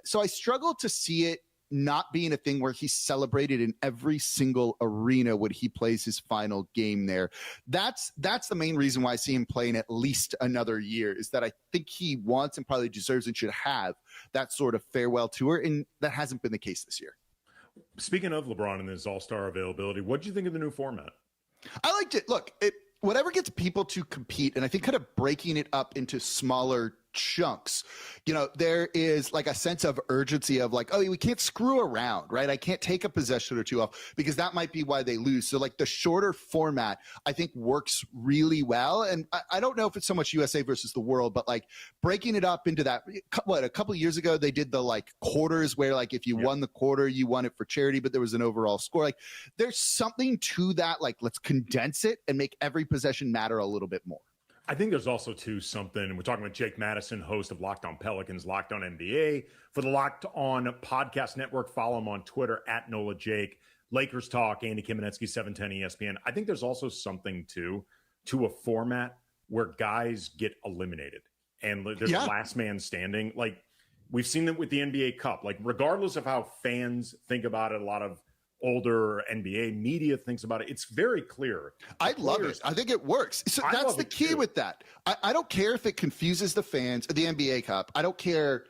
So I struggle to see it not being a thing where he's celebrated in every single arena when he plays his final game there. That's the main reason why I see him playing at least another year, is that I think he wants and probably deserves and should have that sort of farewell tour, and that hasn't been the case this year. Speaking of LeBron and his all-star availability, what do you think of the new format? I liked it. Look, whatever gets people to compete, and I think kind of breaking it up into smaller chunks, there is like a sense of urgency of like, oh, we can't screw around, right? I can't take a possession or two off because that might be why they lose. So like the shorter format, I think works really well. And I don't know if it's so much USA versus the world, but like breaking it up into that, a couple of years ago, they did the like quarters where like if you won the quarter, you won it for charity, but there was an overall score. Like there's something to that. Like let's condense it and make every possession matter a little bit more. I think there's also, too, something, we're talking with Jake Madison, host of Locked On Pelicans, Locked On NBA. For the Locked On Podcast Network, follow him on Twitter, @NolaJake. Lakers Talk, Andy Kamenetzy, 710 ESPN. I think there's also something, too, to a format where guys get eliminated. And there's a last man standing. Like, we've seen it with the NBA Cup. Like, regardless of how fans think about it, a lot of older NBA media thinks about it. It's very clear. I love it. I think it works. So that's the key with that. I don't care if it confuses the fans of the NBA Cup. I don't care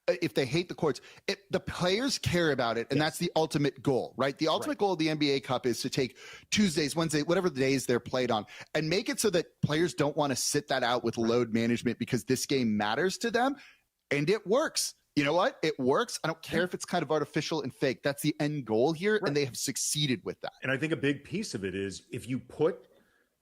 if they hate the courts. The players care about it, and that's the ultimate goal, right? The ultimate goal of the NBA Cup is to take Tuesdays, Wednesdays, whatever the days they're played on, and make it so that players don't want to sit that out with load management because this game matters to them, and it works. You know what? It works. I don't care if it's kind of artificial and fake. That's the end goal here, and they have succeeded with that. And I think a big piece of it is if you put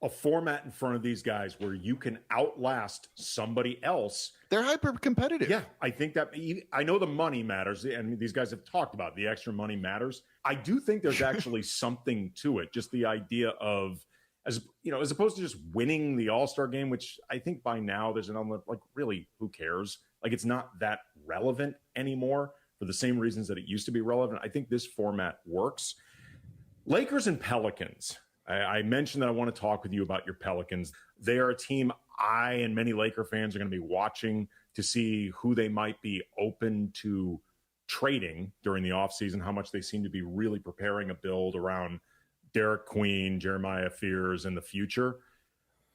a format in front of these guys where you can outlast somebody else. They're hyper competitive. Yeah, I think that I know the money matters, and these guys have talked about the extra money matters. I do think there's actually something to it. Just the idea of, as opposed to just winning the All-Star game, which I think by now there's an element like, really, who cares? Like, it's not that relevant anymore for the same reasons that it used to be relevant. I think this format works. Lakers and Pelicans. I mentioned that I want to talk with you about your Pelicans. They are a team I and many Laker fans are going to be watching to see who they might be open to trading during the offseason, how much they seem to be really preparing a build around Derek Queen, Jeremiah Fears in the future.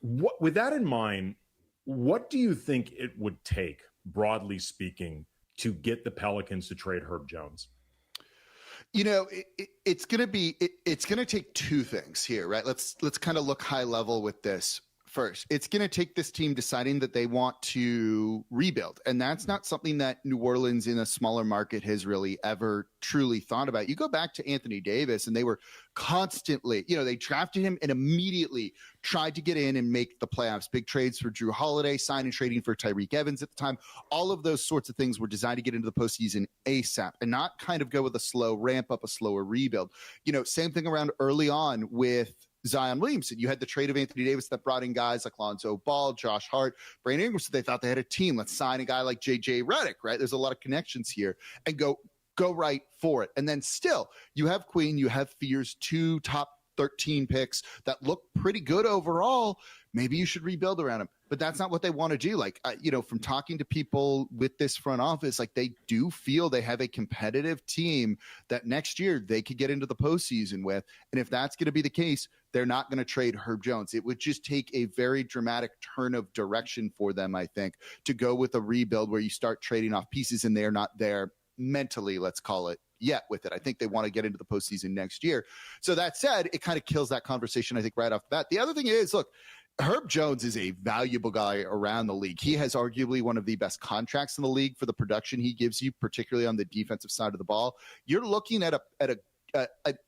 With that in mind, what do you think it would take, broadly speaking, to get the Pelicans to trade Herb Jones? It's going to take two things here, right? Let's kind of look high level with this first. It's going to take this team deciding that they want to rebuild. And that's not something that New Orleans in a smaller market has really ever truly thought about. You go back to Anthony Davis and they were constantly, they drafted him and immediately tried to get in and make the playoffs. Big trades for Drew Holiday, signing and trading for Tyreek Evans at the time. All of those sorts of things were designed to get into the postseason ASAP and not kind of go with a slow ramp up, a slower rebuild. Same thing around early on with Zion Williamson. You had the trade of Anthony Davis that brought in guys like Lonzo Ball, Josh Hart, Brandon Ingram. So they thought they had a team. Let's sign a guy like JJ Redick, right? There's a lot of connections here and go right for it. And then still you have Queen, you have Fears, 2 top 13 picks that look pretty good overall. Maybe you should rebuild around them, but that's not what they want to do. Like, from talking to people with this front office, like they do feel they have a competitive team that next year they could get into the postseason with. And if that's going to be the case, they're not going to trade Herb Jones. It would just take a very dramatic turn of direction for them, I think, to go with a rebuild where you start trading off pieces and they're not there mentally, let's call it, yet with it. I think they want to get into the postseason next year. So that said, it kind of kills that conversation, I think, right off the bat. The other thing is, look, Herb Jones is a valuable guy around the league. He has arguably one of the best contracts in the league for the production he gives you, particularly on the defensive side of the ball. You're looking at an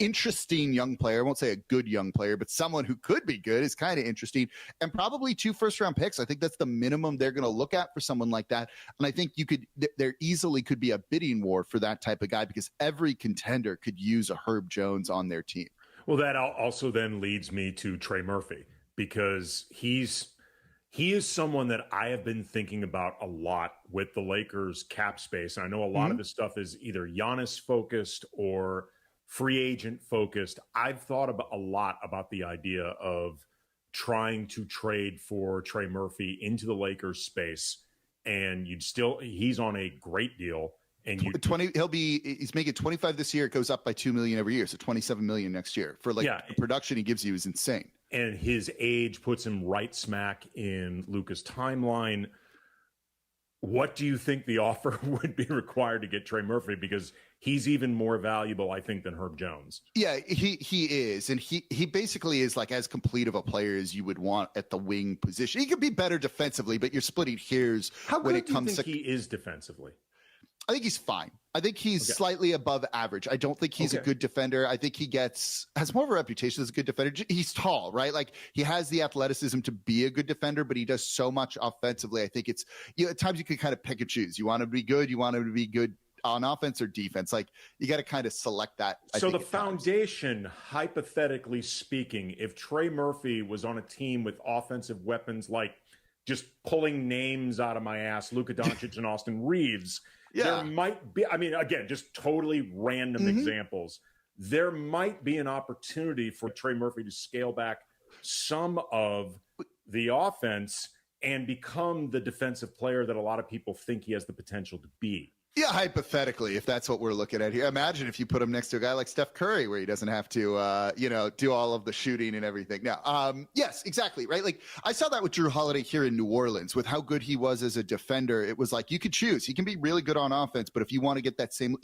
interesting young player. I won't say a good young player, but someone who could be good is kind of interesting, and probably 2 first-round picks. I think that's the minimum they're going to look at for someone like that. And I think there easily could be a bidding war for that type of guy because every contender could use a Herb Jones on their team. Well, that also then leads me to Trey Murphy, because he is someone that I have been thinking about a lot with the Lakers cap space. And I know a lot of this stuff is either Giannis focused or free agent focused. I've thought a lot about the idea of trying to trade for Trey Murphy into the Lakers space, and he's on a great deal. And he's making 25 this year. It goes up by $2 million every year, so 27 million next year. For the production he gives you is insane. And his age puts him right smack in Luka's timeline. What do you think the offer would be required to get Trey Murphy? Because he's even more valuable, I think, than Herb Jones. Yeah, he is. And he basically is like as complete of a player as you would want at the wing position. He could be better defensively, but you're splitting hairs when it comes to. He is defensively? I think he's fine. I think he's slightly above average. I don't think he's a good defender. I think he has more of a reputation as a good defender. He's tall, right? Like he has the athleticism to be a good defender, but he does so much offensively. I think it's, at times you can kind of pick and choose. You want to be good. You want him to be good on offense or defense. Like you got to kind of select that. So the foundation, hypothetically speaking, if Trey Murphy was on a team with offensive weapons, like just pulling names out of my ass, Luka Doncic and Austin Reeves, there might be, I mean, again, just totally random examples. There might be an opportunity for Trey Murphy to scale back some of the offense and become the defensive player that a lot of people think he has the potential to be. Yeah, hypothetically, if that's what we're looking at here. Imagine if you put him next to a guy like Steph Curry, where he doesn't have to, do all of the shooting and everything. Now, yes, exactly, right? Like, I saw that with Drew Holiday here in New Orleans, with how good he was as a defender. It was like, you could choose. He can be really good on offense, but if you want to get that same,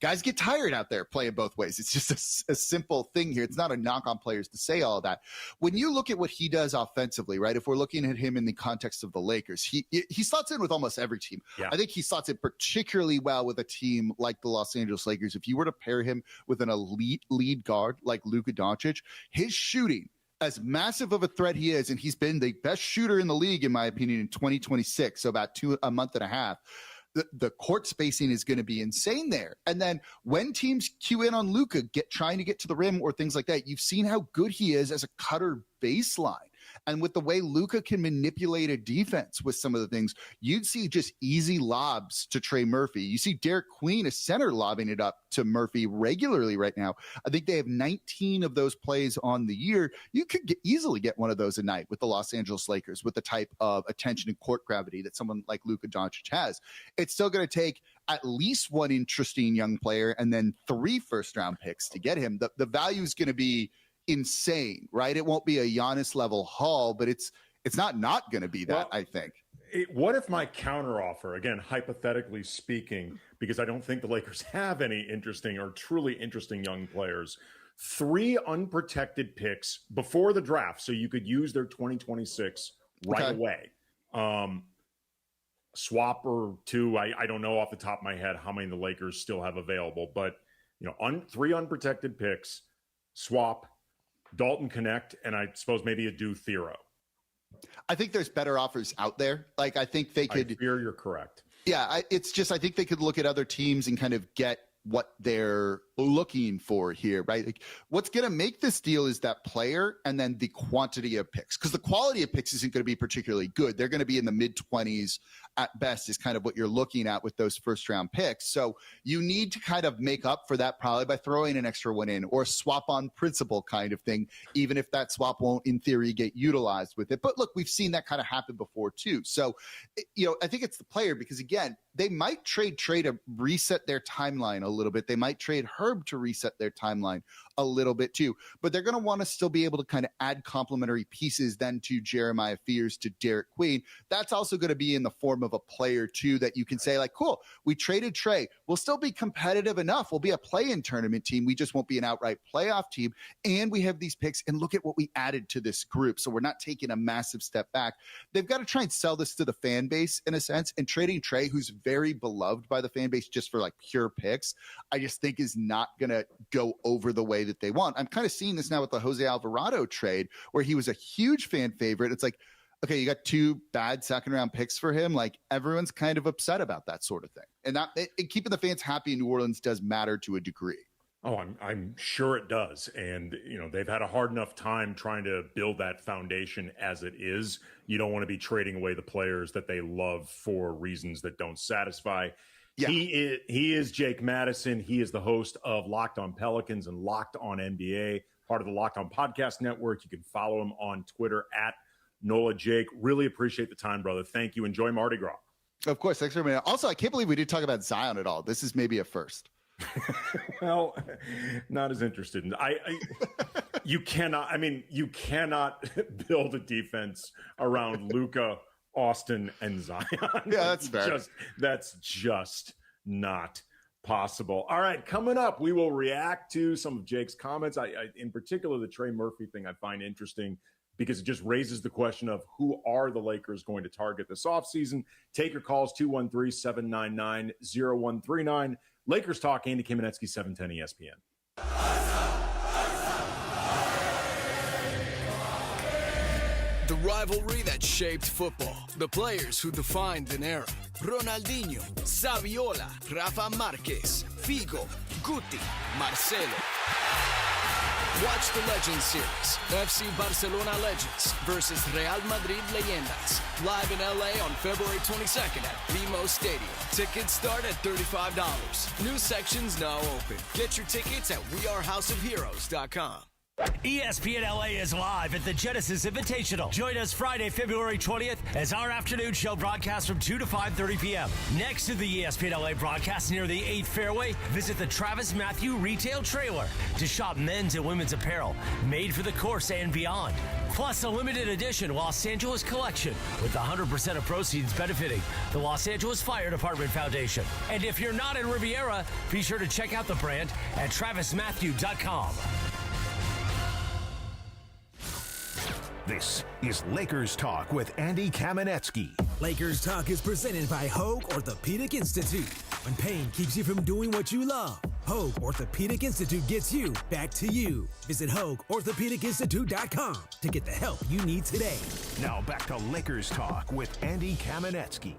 guys get tired out there playing both ways. It's just a simple thing here. It's not a knock on players to say all of that. When you look at what he does offensively, right, if we're looking at him in the context of the Lakers, he slots in with almost every team. Yeah. I think he slots in particularly well with a team like the Los Angeles Lakers. If you were to pair him with an elite lead guard like Luka Doncic, his shooting, as massive of a threat he is, and he's been the best shooter in the league, in my opinion, in 2026, so about a month and a half, the court spacing is going to be insane there. And then when teams cue in on Luka, trying to get to the rim or things like that, you've seen how good he is as a cutter baseline. And with the way Luka can manipulate a defense with some of the things, you'd see just easy lobs to Trey Murphy. You see Derek Queen, a center, lobbing it up to Murphy regularly right now. I think they have 19 of those plays on the year. You could easily get one of those a night with the Los Angeles Lakers with the type of attention and court gravity that someone like Luka Doncic has. It's still going to take at least one interesting young player and then 3 first-round picks to get him. The value is going to be insane, right? It won't be a Giannis level haul, but it's not going to be that, I think. What if my counteroffer, again, hypothetically speaking, because I don't think the Lakers have any interesting or truly interesting young players, 3 unprotected picks before the draft, so you could use their 2026 right away. Swap or 2, I don't know off the top of my head how many the Lakers still have available, but 3 unprotected picks, swap, Dalton Connect, and I suppose maybe a Do Thero. I think there's better offers out there. Like, I think they could. I fear you're correct. Yeah, I think they could look at other teams and kind of get what they're looking for here, right? Like, what's going to make this deal is that player and then the quantity of picks, because the quality of picks isn't going to be particularly good. They're going to be in the mid-20s at best is kind of what you're looking at with those first-round picks. So you need to kind of make up for that probably by throwing an extra one in or swap on principle kind of thing, even if that swap won't, in theory, get utilized with it. But look, we've seen that kind of happen before too. So, I think it's the player because, again, they might trade Trey to reset their timeline a little bit. They might trade Herb to reset their timeline a little bit too. But they're going to want to still be able to kind of add complementary pieces then to Jeremiah Fears, to Derek Queen. That's also going to be in the form of a player too that you can say, like, cool, we traded Trey. We'll still be competitive enough. We'll be a play-in tournament team. We just won't be an outright playoff team. And we have these picks. And look at what we added to this group. So we're not taking a massive step back. They've got to try and sell this to the fan base in a sense. And trading Trey, who's very beloved by the fan base just for like pure picks, I just think is not going to go over the way that they want. I'm kind of seeing this now with the Jose Alvarado trade where he was a huge fan favorite. It's like, okay, you got 2 bad second-round picks for him. Like, everyone's kind of upset about that sort of thing. And that keeping the fans happy in New Orleans does matter to a degree. Oh, I'm sure it does. And, they've had a hard enough time trying to build that foundation as it is. You don't want to be trading away the players that they love for reasons that don't satisfy. Yeah. He is Jake Madison. He is the host of Locked on Pelicans and Locked on NBA, part of the Locked on Podcast Network. You can follow him on Twitter at Nola Jake. Really appreciate the time, brother. Thank you. Enjoy Mardi Gras. Of course. Thanks for being here. Also, I can't believe we didn't talk about Zion at all. This is maybe a first. Well, not as interested in. You cannot build a defense around Luka, Austin, and Zion. Yeah, that's fair. That's just not possible. All right, coming up, we will react to some of Jake's comments. I in particular, the Trey Murphy thing I find interesting because it just raises the question of who are the Lakers going to target this offseason. Take your calls, 213-799-0139. Lakers Talk, Andy Kamenetzy, 710 ESPN. The rivalry that shaped football. The players who defined an era. Ronaldinho, Saviola, Rafa Marquez, Figo, Guti, Marcelo. Watch the Legends series. FC Barcelona Legends versus Real Madrid Leyendas. Live in LA on February 22nd at BMO Stadium. Tickets start at $35. New sections now open. Get your tickets at wearehouseofheroes.com. ESPN LA is live at the Genesis Invitational. Join us Friday, February 20th as our afternoon show broadcasts from 2 to 5:30 p.m. Next to the ESPN LA broadcast near the 8th fairway, visit the Travis Matthew Retail Trailer to shop men's and women's apparel made for the course and beyond. Plus a limited edition Los Angeles collection with 100% of proceeds benefiting the Los Angeles Fire Department Foundation. And if you're not in Riviera, be sure to check out the brand at travismatthew.com. This is Lakers Talk with Andy Kamenetzy. Lakers Talk is presented by Hoag Orthopedic Institute. When pain keeps you from doing what you love, Hoag Orthopedic Institute gets you back to you. Visit HoagOrthopedicInstitute.com to get the help you need today. Now back to Lakers Talk with Andy Kamenetzy.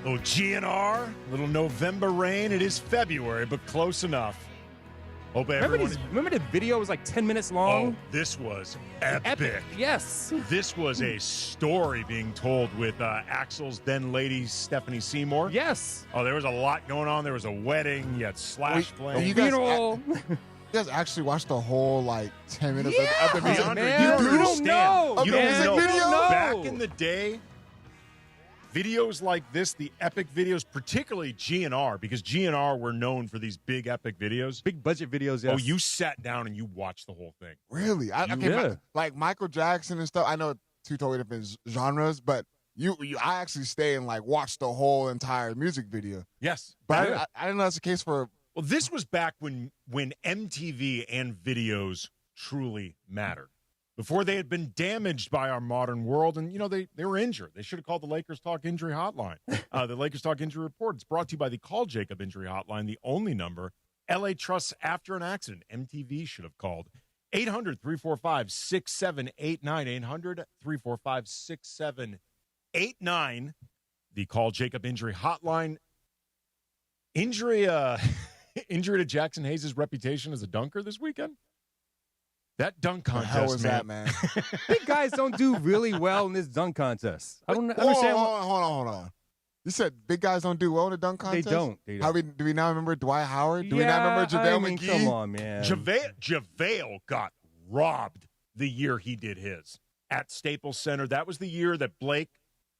Oh, GNR, little November rain. It is February, but close enough. Hope everyone. Remember the video was like 10 minutes long? Oh, this was epic. Yes. This was a story being told with Axel's then lady, Stephanie Seymour. Yes. Oh, there was a lot going on. There was a wedding. You had Slash playing. You guys actually watched the whole 10 minutes of the music man. video? You don't know. Of the music video? Back in the day, videos like this, the epic videos, particularly GNR, because GNR were known for these big epic videos. Big budget videos, yes. Oh, you sat down and you watched the whole thing. Really? Like Michael Jackson and stuff. I know two totally different genres, but I actually stay and watch the whole entire music video. Yes. But I didn't know that's the case for... Well, this was back when MTV and videos truly mattered. Before they had been damaged by our modern world, and, they were injured. They should have called the Lakers Talk Injury Hotline. The Lakers Talk Injury Report. It's brought to you by the Call Jacob Injury Hotline, the only number LA trusts after an accident. MTV should have called. 800-345-6789. 800-345-6789. The Call Jacob Injury Hotline. Injury to Jackson Hayes' reputation as a dunker this weekend? That dunk contest, the hell was that, man? Big guys don't do really well in this dunk contest. I don't understand. Hold on. You said big guys don't do well in the dunk contest? They don't. Do we now remember Dwight Howard? Do we now remember JaVale McGee? Come on, man. JaVale got robbed the year he did his at Staples Center. That was the year that Blake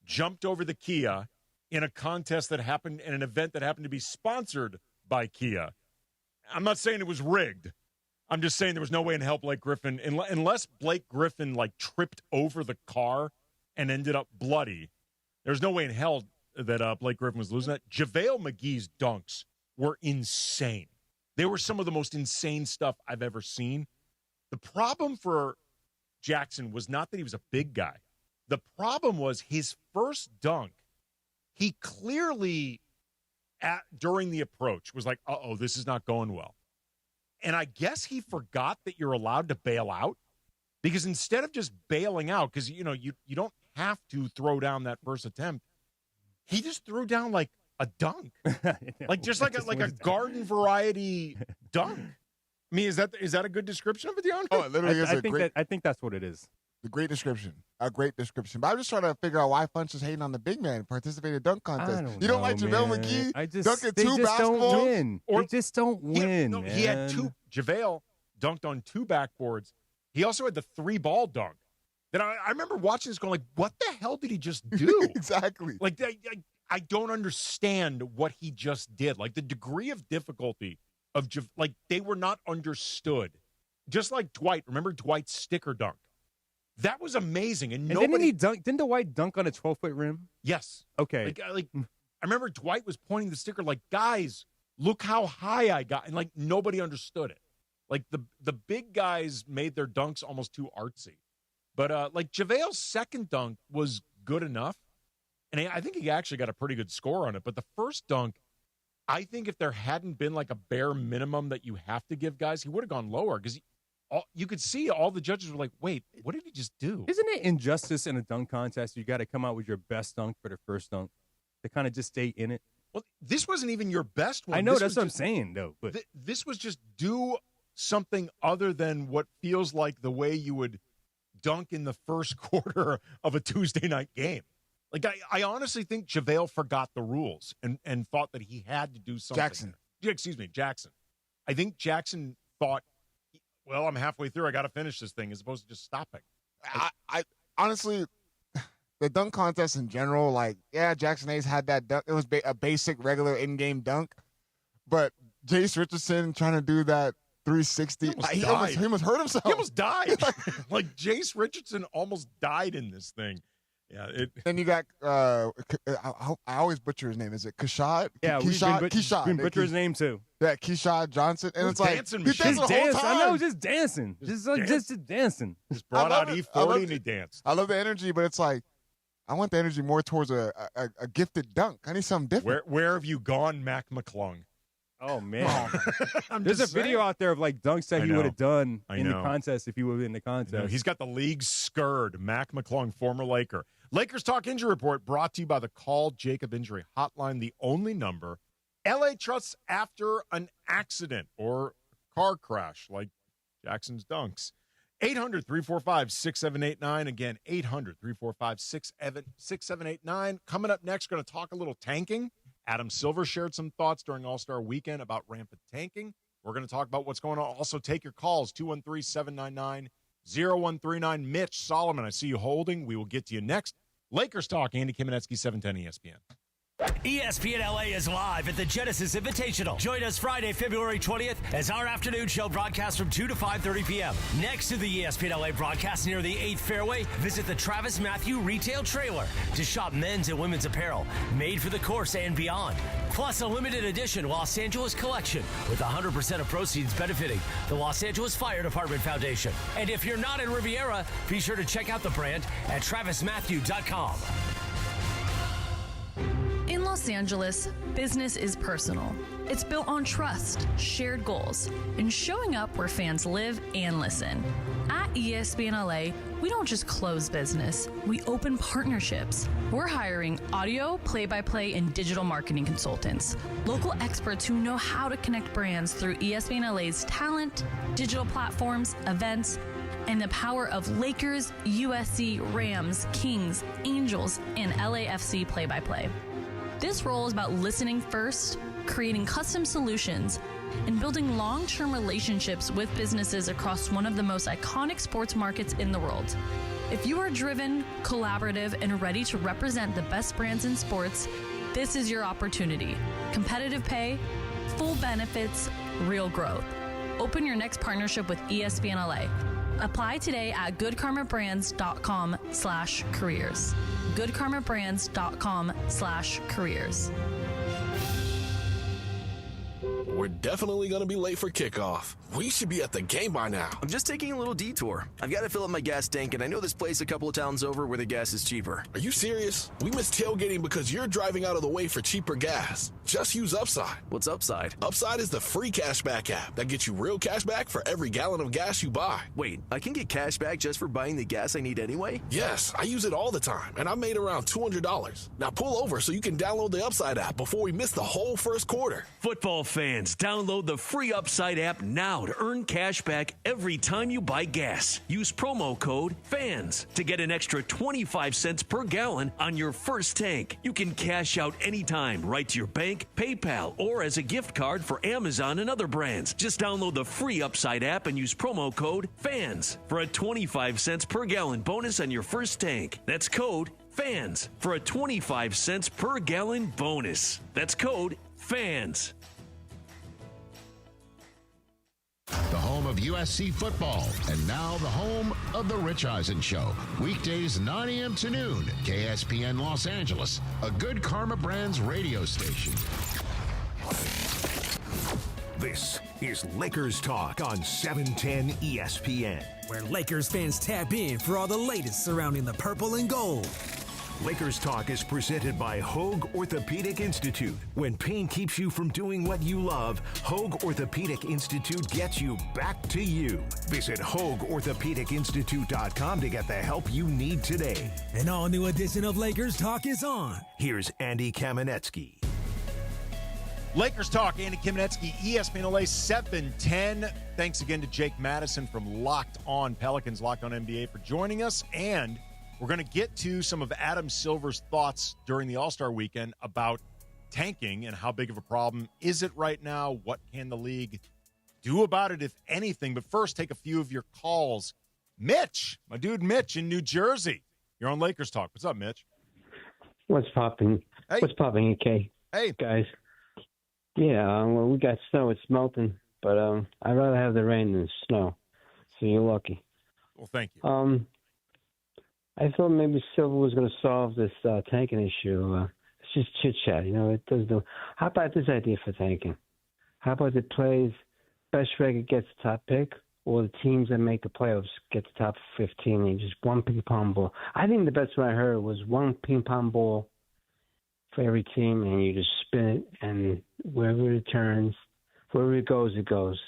jumped over the Kia in a contest that happened, in an event that happened to be sponsored by Kia. I'm not saying it was rigged. I'm just saying there was no way in hell Blake Griffin, unless Blake Griffin tripped over the car and ended up bloody, there's no way in hell that Blake Griffin was losing that. JaVale McGee's dunks were insane. They were some of the most insane stuff I've ever seen. The problem for Jackson was not that he was a big guy. The problem was his first dunk, he clearly, during the approach, was like, uh-oh, this is not going well. And I guess he forgot that you're allowed to bail out. Because instead of just bailing out, because, you don't have to throw down that first attempt, he just threw down like a dunk. Like just like a garden variety dunk. I mean, is that a good description of it, DeAndre? Oh, it literally is I think that's what it is. A great description. But I'm just trying to figure out why Funch is hating on the big man participating in dunk contest. You don't like JaVale McGee dunking two basketballs? They just don't win. He had two. JaVale dunked on 2 backboards. He also had the 3-ball dunk. That I remember watching this going like, what the hell did he just do? Exactly. Like, I don't understand what he just did. Like, the degree of difficulty of, they were not understood. Just like Dwight. Remember Dwight's sticker dunk? That was amazing. And nobody... Didn't Dwight dunk on a 12-foot rim? Yes. Okay. I remember Dwight was pointing the sticker like, guys, look how high I got. And, like, nobody understood it. Like, the big guys made their dunks almost too artsy. But, like, JaVale's second dunk was good enough. And I think he actually got a pretty good score on it. But the first dunk, I think if there hadn't been, like, a bare minimum that you have to give guys, he would have gone lower. Because you could see all the judges were like, wait, what did he just do? Isn't it injustice in a dunk contest? You got to come out with your best dunk for the first dunk to kind of just stay in it. Well, this wasn't even your best one. I know, that's what I'm saying, though. But this was just do something other than what feels like the way you would dunk in the first quarter of a Tuesday night game. Like, I honestly think JaVale forgot the rules and thought that he had to do something. Jackson. I think Jackson thought, well, I'm halfway through. I got to finish this thing as opposed to just stopping. I honestly, the dunk contest in general, like, yeah, Jackson Hayes had that dunk. It was a basic, regular in-game dunk. But Jace Richardson trying to do that 360, he almost hurt himself. He almost died. Like, Jace Richardson almost died in this thing. Yeah. Then you got, I always butcher his name. Is it Keshad? Yeah, Keshad. We butcher his name too. Yeah, Keshad Johnson. And it's like, dancing, he danced the whole time. I know, just dancing. Just dancing. Just brought out E40 and he danced. I love the energy, but it's like, I want the energy more towards a gifted dunk. I need something different. Where have you gone, Mac McClung? Oh, man. There's a video out there of, like, dunks that he would have done in the contest if he would have been in the contest. He's got the league scurred. Mac McClung, former Laker. Lakers Talk Injury Report brought to you by the Call Jacob Injury Hotline, the only number LA trusts after an accident or car crash like Jackson's dunks. 800-345-6789. Again, 800-345-6789. Coming up next, we're going to talk a little tanking. Adam Silver shared some thoughts during All-Star Weekend about rampant tanking. We're going to talk about what's going on. Also, take your calls, 213-799-0139. Mitch Solomon, I see you holding. We will get to you next. Lakers Talk, Andy Kamenetzy, 710 ESPN. ESPN LA is live at the Genesis Invitational. Join us Friday, February 20th as our afternoon show broadcasts from 2 to 5:30 p.m. Next to the ESPN LA broadcast near the 8th fairway, visit the Travis Matthew Retail Trailer to shop men's and women's apparel made for the course and beyond. Plus a limited edition Los Angeles collection with 100% of proceeds benefiting the Los Angeles Fire Department Foundation. And if you're not in Riviera, be sure to check out the brand at travismatthew.com. In Los Angeles, business is personal. It's built on trust, shared goals, and showing up where fans live and listen. At ESPN LA, we don't just close business, we open partnerships. We're hiring audio, play-by-play, and digital marketing consultants, local experts who know how to connect brands through ESPN LA's talent, digital platforms, events, and the power of Lakers, USC, Rams, Kings, Angels, and LAFC play-by-play. This role is about listening first, creating custom solutions, and building long-term relationships with businesses across one of the most iconic sports markets in the world. If you are driven, collaborative, and ready to represent the best brands in sports, this is your opportunity. Competitive pay, full benefits, real growth. Open your next partnership with ESPN LA. Apply today at goodkarmabrands.com/careers. goodkarmabrands.com/careers. we're definitely going to be late for kickoff. We should be at the game by now. I'm just taking a little detour. I've got to fill up my gas tank, and I know this place a couple of towns over where the gas is cheaper. Are you serious? We missed tailgating because you're driving out of the way for cheaper gas. Just use Upside. What's Upside? Upside is the free cashback app that gets you real cash back for every gallon of gas you buy. Wait, I can get cash back just for buying the gas I need anyway? Yes, I use it all the time, and I made around $200. Now pull over so you can download the Upside app before we miss the whole first quarter. Football fans, download the free Upside app now to earn cash back every time you buy gas. Use promo code FANS to get an extra 25 cents per gallon on your first tank. You can cash out anytime, right to your bank, PayPal, or as a gift card for Amazon and other brands. Just download the free Upside app and use promo code FANS for a 25 cents per gallon bonus on your first tank. That's code FANS for a 25 cents per gallon bonus. That's code FANS. The home of USC football, and now the home of the Rich Eisen Show. Weekdays 9 a.m. to noon, KSPN Los Angeles, a Good Karma Brands radio station. This is Lakers Talk on 710 ESPN. Where Lakers fans tap in for all the latest surrounding the purple and gold. Lakers Talk is presented by Hoag Orthopedic Institute. When pain keeps you from doing what you love, Hoag Orthopedic Institute gets you back to you. Visit HoagOrthopedicInstitute.com to get the help you need today. An all-new edition of Lakers Talk is on. Here's Andy Kamenetzy. Lakers Talk, Andy Kamenetzy, ESPN LA 710. Thanks again to Jake Madison from Locked On Pelicans, Locked On NBA for joining us. And we're going to get to some of Adam Silver's thoughts during the All-Star weekend about tanking and how big of a problem is it right now? What can the league do about it, if anything? But first, take a few of your calls. Mitch, my dude Mitch in New Jersey. You're on Lakers Talk. What's up, Mitch? What's popping? Hey. What's popping, EK? Hey. Guys. Yeah, well, we got snow. It's melting. But I'd rather have the rain than snow. So you're lucky. Well, thank you. I thought maybe Silver was going to solve this tanking issue. It's just chit-chat, It does do. How about this idea for tanking? How about the plays, best record gets the top pick, or the teams that make the playoffs get the top 15 and just one ping-pong ball? I think the best one I heard was one ping-pong ball for every team, and you just spin it, and wherever it turns, wherever it goes, it goes.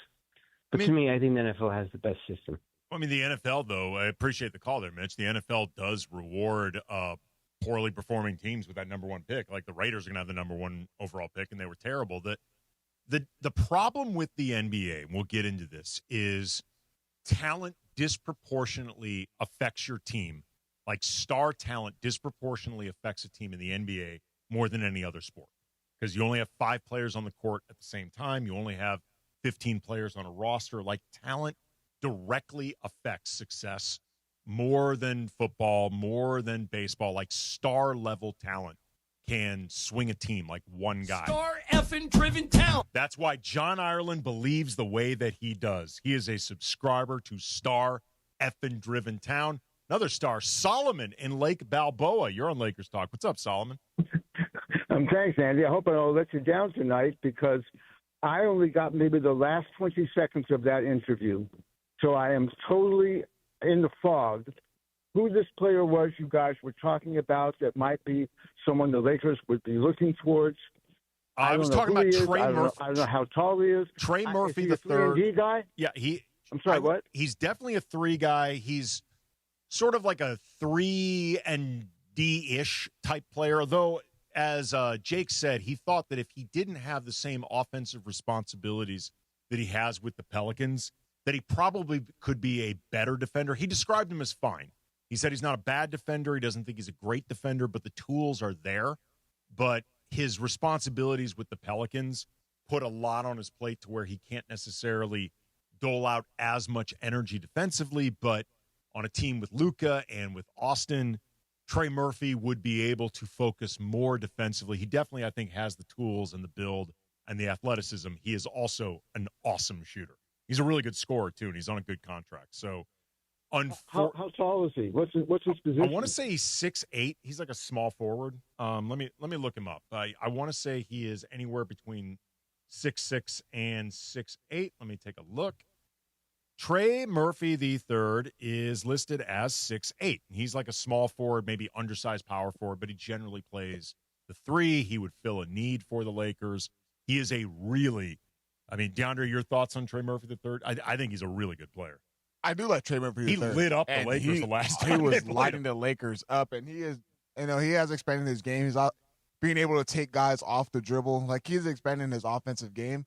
But to me, I think the NFL has the best system. I mean, the NFL, though, I appreciate the call there, Mitch. The NFL does reward poorly performing teams with that number one pick. Like the Raiders are going to have the number one overall pick, and they were terrible. The problem with the NBA, and we'll get into this, is talent disproportionately affects your team. Like star talent disproportionately affects a team in the NBA more than any other sport. Because you only have 5 players on the court at the same time. You only have 15 players on a roster. Like talent directly affects success more than football, more than baseball. Like star level talent can swing a team like one guy. Star effing driven talent. That's why John Ireland believes the way that he does. He is a subscriber to Star effing driven town. Another star, Solomon in Lake Balboa. You're on Lakers Talk. What's up, Solomon? Thanks, Andy. I hope I don't let you down tonight because I only got maybe the last 20 seconds of that interview. So I am totally in the fog. Who this player was you guys were talking about that might be someone the Lakers would be looking towards. I was talking about Trey Murphy. I don't know how tall he is. Trey Murphy the third. Is he a 3 guy? Yeah, I'm sorry, what? He's definitely a 3 guy. He's sort of like a 3 and D-ish type player, though, as Jake said, he thought that if he didn't have the same offensive responsibilities that he has with the Pelicans, that he probably could be a better defender. He described him as fine. He said he's not a bad defender. He doesn't think he's a great defender, but the tools are there. But his responsibilities with the Pelicans put a lot on his plate to where he can't necessarily dole out as much energy defensively, but on a team with Luka and with Austin, Trey Murphy would be able to focus more defensively. He definitely, I think, has the tools and the build and the athleticism. He is also an awesome shooter. He's a really good scorer, too, and he's on a good contract. So, how tall is he? What's his position? I want to say he's 6'8". He's like a small forward. Let me look him up. I want to say he is anywhere between 6'6" and 6'8". Let me take a look. Trey Murphy III is listed as 6'8". He's like a small forward, maybe undersized power forward, but he generally plays the 3. He would fill a need for the Lakers. He is a really, DeAndre, your thoughts on Trey Murphy III? I think he's a really good player. I do like Trey Murphy III. He lit up the Lakers the last time. He was lighting the Lakers up, and he is, he has expanded his game. He's out being able to take guys off the dribble. Like, he's expanding his offensive game.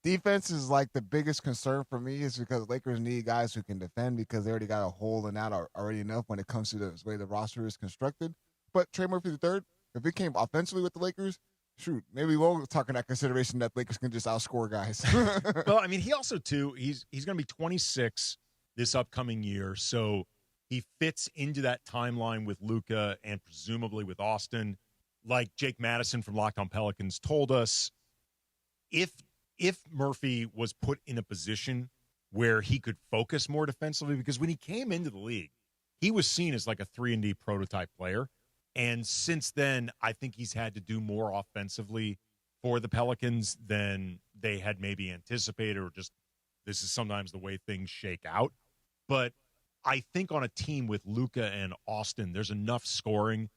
Defense is like the biggest concern for me, is because Lakers need guys who can defend, because they already got a hole in that already enough when it comes to the way the roster is constructed. But Trey Murphy III, if he came offensively with the Lakers, shoot, maybe we'll talk in that consideration that Lakers can just outscore guys. Well, he also, too, he's going to be 26 this upcoming year, so he fits into that timeline with Luka and presumably with Austin. Like Jake Madison from Locked On Pelicans told us, if Murphy was put in a position where he could focus more defensively, because when he came into the league, he was seen as like a 3-and-D prototype player. And since then, I think he's had to do more offensively for the Pelicans than they had maybe anticipated, or just this is sometimes the way things shake out. But I think on a team with Luka and Austin, there's enough scoring.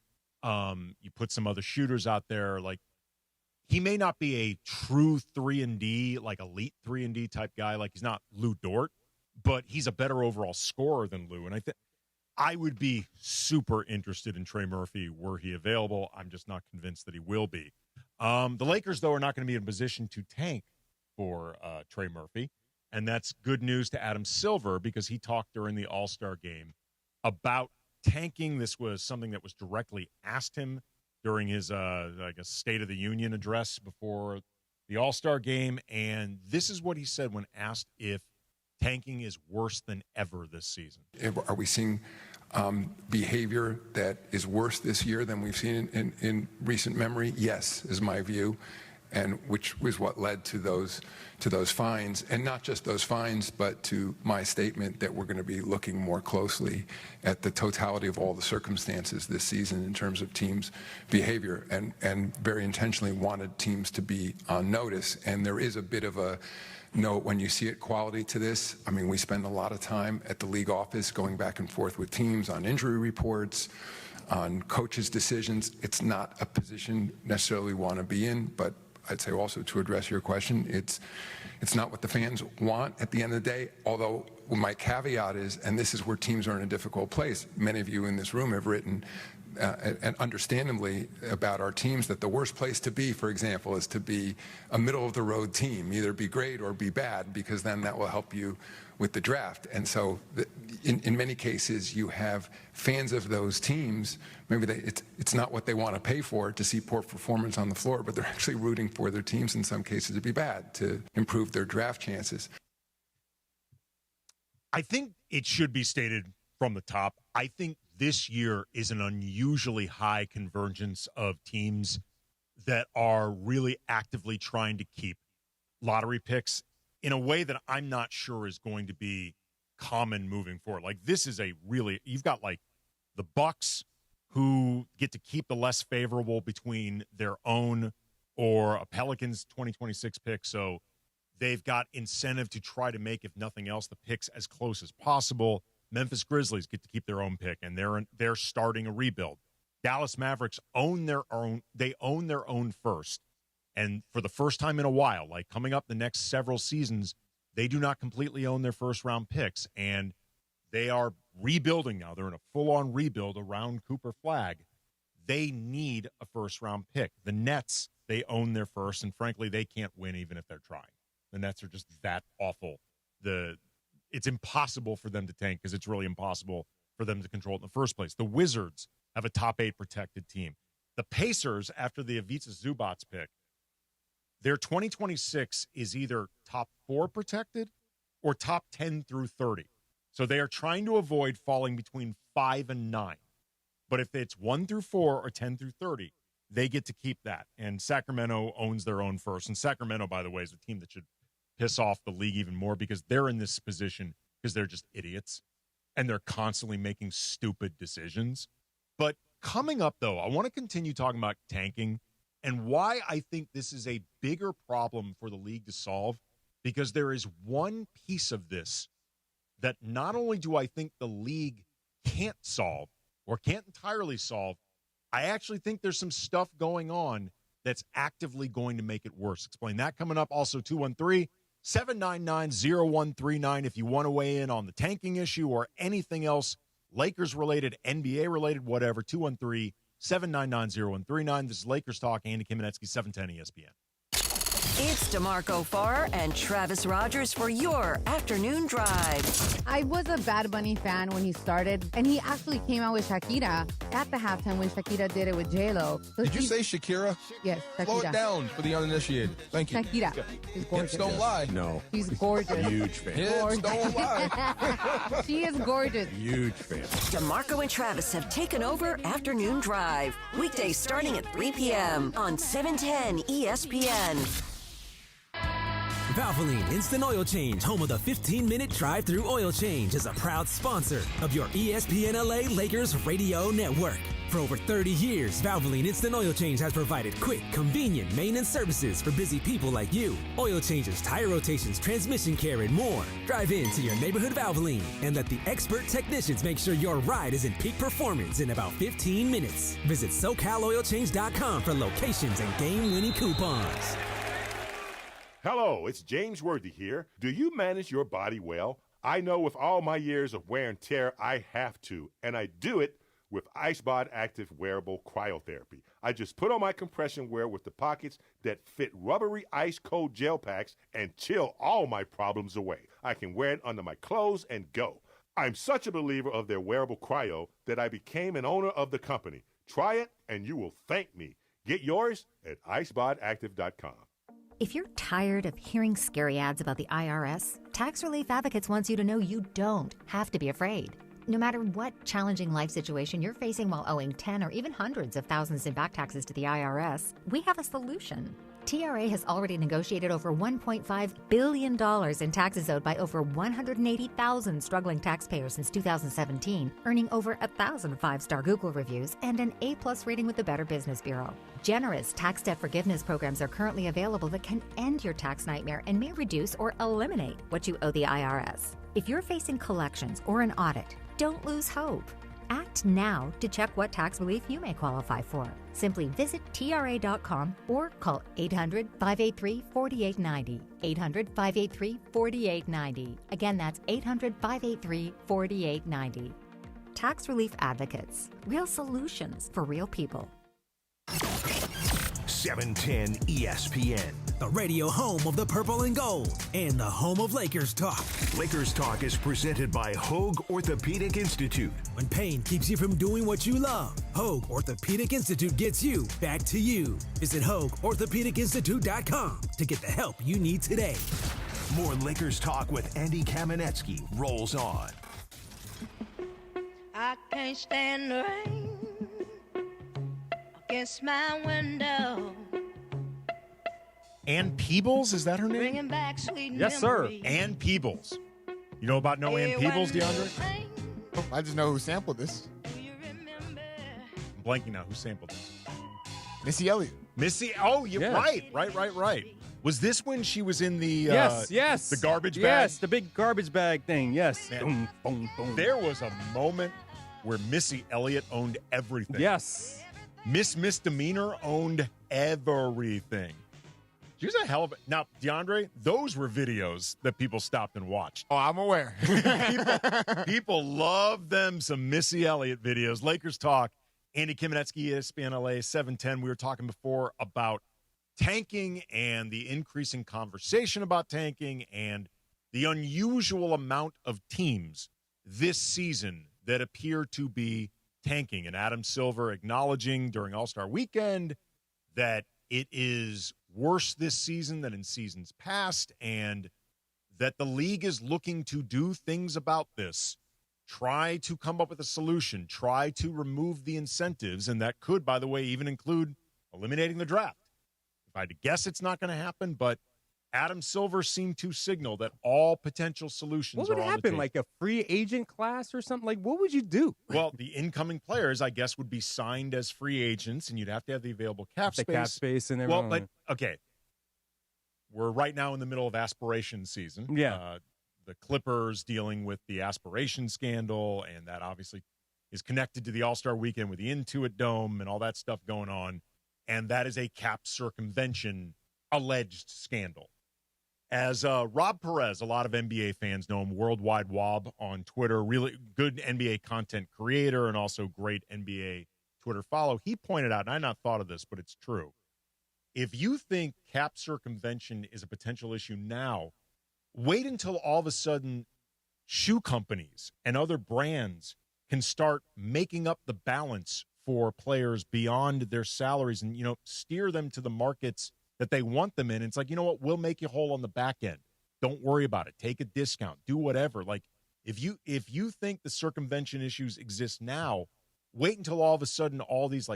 You put some other shooters out there, like, he may not be a true 3-and-D, like elite 3-and-D type guy. Like, he's not Lou Dort, but he's a better overall scorer than Lou. And I think I would be super interested in Trey Murphy were he available. I'm just not convinced that he will be. The Lakers, though, are not going to be in a position to tank for Trey Murphy. And that's good news to Adam Silver, because he talked during the All-Star game about tanking. This was something that was directly asked him during his, State of the Union address before the All-Star game. And this is what he said when asked if tanking is worse than ever this season. Are we seeing behavior that is worse this year than we've seen in recent memory? Yes, is my view, and which was what led to those fines, and not just those fines, but to my statement that we're going to be looking more closely at the totality of all the circumstances this season in terms of teams' behavior, and very intentionally wanted teams to be on notice. And there is a bit of a note when you see it quality to this. We spend a lot of time at the league office going back and forth with teams on injury reports, on coaches' decisions. It's not a position necessarily we want to be in, but I'd say also, to address your question, it's not what the fans want at the end of the day, although my caveat is, and this is where teams are in a difficult place, many of you in this room have written, and understandably, about our teams, that the worst place to be, for example, is to be a middle-of-the-road team, either be great or be bad, because then that will help you with the draft. And so in many cases, you have fans of those teams, maybe it's not what they want to pay for to see poor performance on the floor, but they're actually rooting for their teams in some cases to be bad, to improve their draft chances. I think it should be stated from the top, I think this year is an unusually high convergence of teams that are really actively trying to keep lottery picks in a way that I'm not sure is going to be common moving forward. Like, this is you've got like the Bucks, who get to keep the less favorable between their own or a Pelicans 2026 pick. So they've got incentive to try to make, if nothing else, the picks as close as possible. Memphis Grizzlies get to keep their own pick, and they're starting a rebuild. Dallas Mavericks own their own first. And for the first time in a while, like coming up the next several seasons, they do not completely own their first-round picks, and they are rebuilding now. They're in a full-on rebuild around Cooper Flagg. They need a first-round pick. The Nets, they own their first, and frankly, they can't win even if they're trying. The Nets are just that awful. It's impossible for them to tank, because it's really impossible for them to control it in the first place. The Wizards have a top 8 protected team. The Pacers, after the Ivica Zubats pick, their 2026 is either top 4 protected or top 10 through 30. So they are trying to avoid falling between 5 and 9. But if it's 1 through 4 or 10 through 30, they get to keep that. And Sacramento owns their own first. And Sacramento, by the way, is a team that should piss off the league even more, because they're in this position because they're just idiots and they're constantly making stupid decisions. But coming up, though, I want to continue talking about tanking, and why I think this is a bigger problem for the league to solve, because there is one piece of this that not only do I think the league can't solve or can't entirely solve, I actually think there's some stuff going on that's actively going to make it worse. Explain that coming up. Also, 213-799-0139 if you want to weigh in on the tanking issue or anything else, Lakers-related, NBA-related, whatever, 213-799-0139. This is Lakers Talk. Andy Kamenetzy, 710 ESPN. It's DeMarco Farr and Travis Rogers for your afternoon drive. I was a Bad Bunny fan when he started, and he actually came out with Shakira at the halftime when Shakira did it with J-Lo. So Did you say Shakira? Yes, Shakira. Slow it down for the uninitiated. Thank you. Shakira. She's gorgeous. Hips don't lie. No. She's gorgeous. Huge fan. Hips don't lie. She is gorgeous. Huge fan. DeMarco and Travis have taken over Afternoon Drive. Weekdays starting at 3 p.m. on 710 ESPN. Valvoline Instant Oil Change, home of the 15-minute drive-through oil change, is a proud sponsor of your ESPN LA Lakers radio network. For over 30 years, Valvoline Instant Oil Change has provided quick, convenient maintenance services for busy people like you. Oil changes, tire rotations, transmission care, and more. Drive in to your neighborhood Valvoline and let the expert technicians make sure your ride is in peak performance in about 15 minutes. Visit SoCalOilChange.com for locations and game-winning coupons. Hello, it's James Worthy here. Do you manage your body well? I know with all my years of wear and tear, I have to, and I do it with IceBod Active Wearable Cryotherapy. I just put on my compression wear with the pockets that fit rubbery ice-cold gel packs and chill all my problems away. I can wear it under my clothes and go. I'm such a believer of their wearable cryo that I became an owner of the company. Try it, and you will thank me. Get yours at icebodactive.com. If you're tired of hearing scary ads about the IRS, Tax Relief Advocates wants you to know you don't have to be afraid. No matter what challenging life situation you're facing while owing 10 or even hundreds of thousands in back taxes to the IRS, we have a solution. TRA has already negotiated over $1.5 billion in taxes owed by over 180,000 struggling taxpayers since 2017, earning over 1,000 five-star Google reviews and an A+ rating with the Better Business Bureau. Generous tax debt forgiveness programs are currently available that can end your tax nightmare and may reduce or eliminate what you owe the IRS. If you're facing collections or an audit, don't lose hope. Act now to check what tax relief you may qualify for. Simply visit TRA.com or call 800-583-4890. 800-583-4890. Again, that's 800-583-4890. Tax Relief Advocates. Real solutions for real people. 710 ESPN. The radio home of the purple and gold and the home of Lakers Talk. Lakers Talk is presented by Hoag Orthopedic Institute. When pain keeps you from doing what you love, Hoag Orthopedic Institute gets you back to you. Visit HoagOrthopedicInstitute.com to get the help you need today. More Lakers Talk with Andy Kamenetzy rolls on. I can't stand the rain against my window. Ann Peebles, is that her name? Bringing back sweet Yes, sir. memories. Ann Peebles. You know about no Ann Peebles, DeAndre? I just know who sampled this. I'm blanking now. Who sampled this? Missy Elliott. Missy. Oh, you're Yeah. right. Was this when she was in the yes, the garbage bag? Yes, the big garbage bag thing. Yes. Man, boom, boom, boom. There was a moment where Missy Elliott owned everything. Yes. Miss Misdemeanor owned everything. She was a hell of a... Now, DeAndre, those were videos that people stopped and watched. Oh, I'm aware. people love them some Missy Elliott videos. Lakers Talk. Andy Kamenetzy, ESPN LA, 710. We were talking before about tanking and the increasing conversation about tanking and the unusual amount of teams this season that appear to be tanking. And Adam Silver acknowledging during All-Star Weekend that it is worse this season than in seasons past, and that the league is looking to do things about this, try to come up with a solution, try to remove the incentives, and that could, by the way, even include eliminating the draft. If I had to guess, it's not going to happen, but Adam Silver seemed to signal that all potential solutions What would are on happen? the table. Like a free agent class or something? Like, what would you do? Well, the incoming players, I guess, would be signed as free agents, and you'd have to have the available cap space. The cap space and everything. Well, but, okay. We're right now in the middle of aspiration season. Yeah. The Clippers dealing with the aspiration scandal, and that obviously is connected to the All-Star Weekend with the Intuit Dome and all that stuff going on. And that is a cap circumvention alleged scandal. As Rob Perez, a lot of NBA fans know him, Worldwide Wob on Twitter, really good NBA content creator and also great NBA Twitter follow. He pointed out, and I had not thought of this, but it's true. If you think cap circumvention is a potential issue now, wait until all of a sudden shoe companies and other brands can start making up the balance for players beyond their salaries and, steer them to the markets that they want them in. It's like, you know what? We'll make you whole on the back end. Don't worry about it. Take a discount. Do whatever. Like, if you think the circumvention issues exist now, wait until all of a sudden all these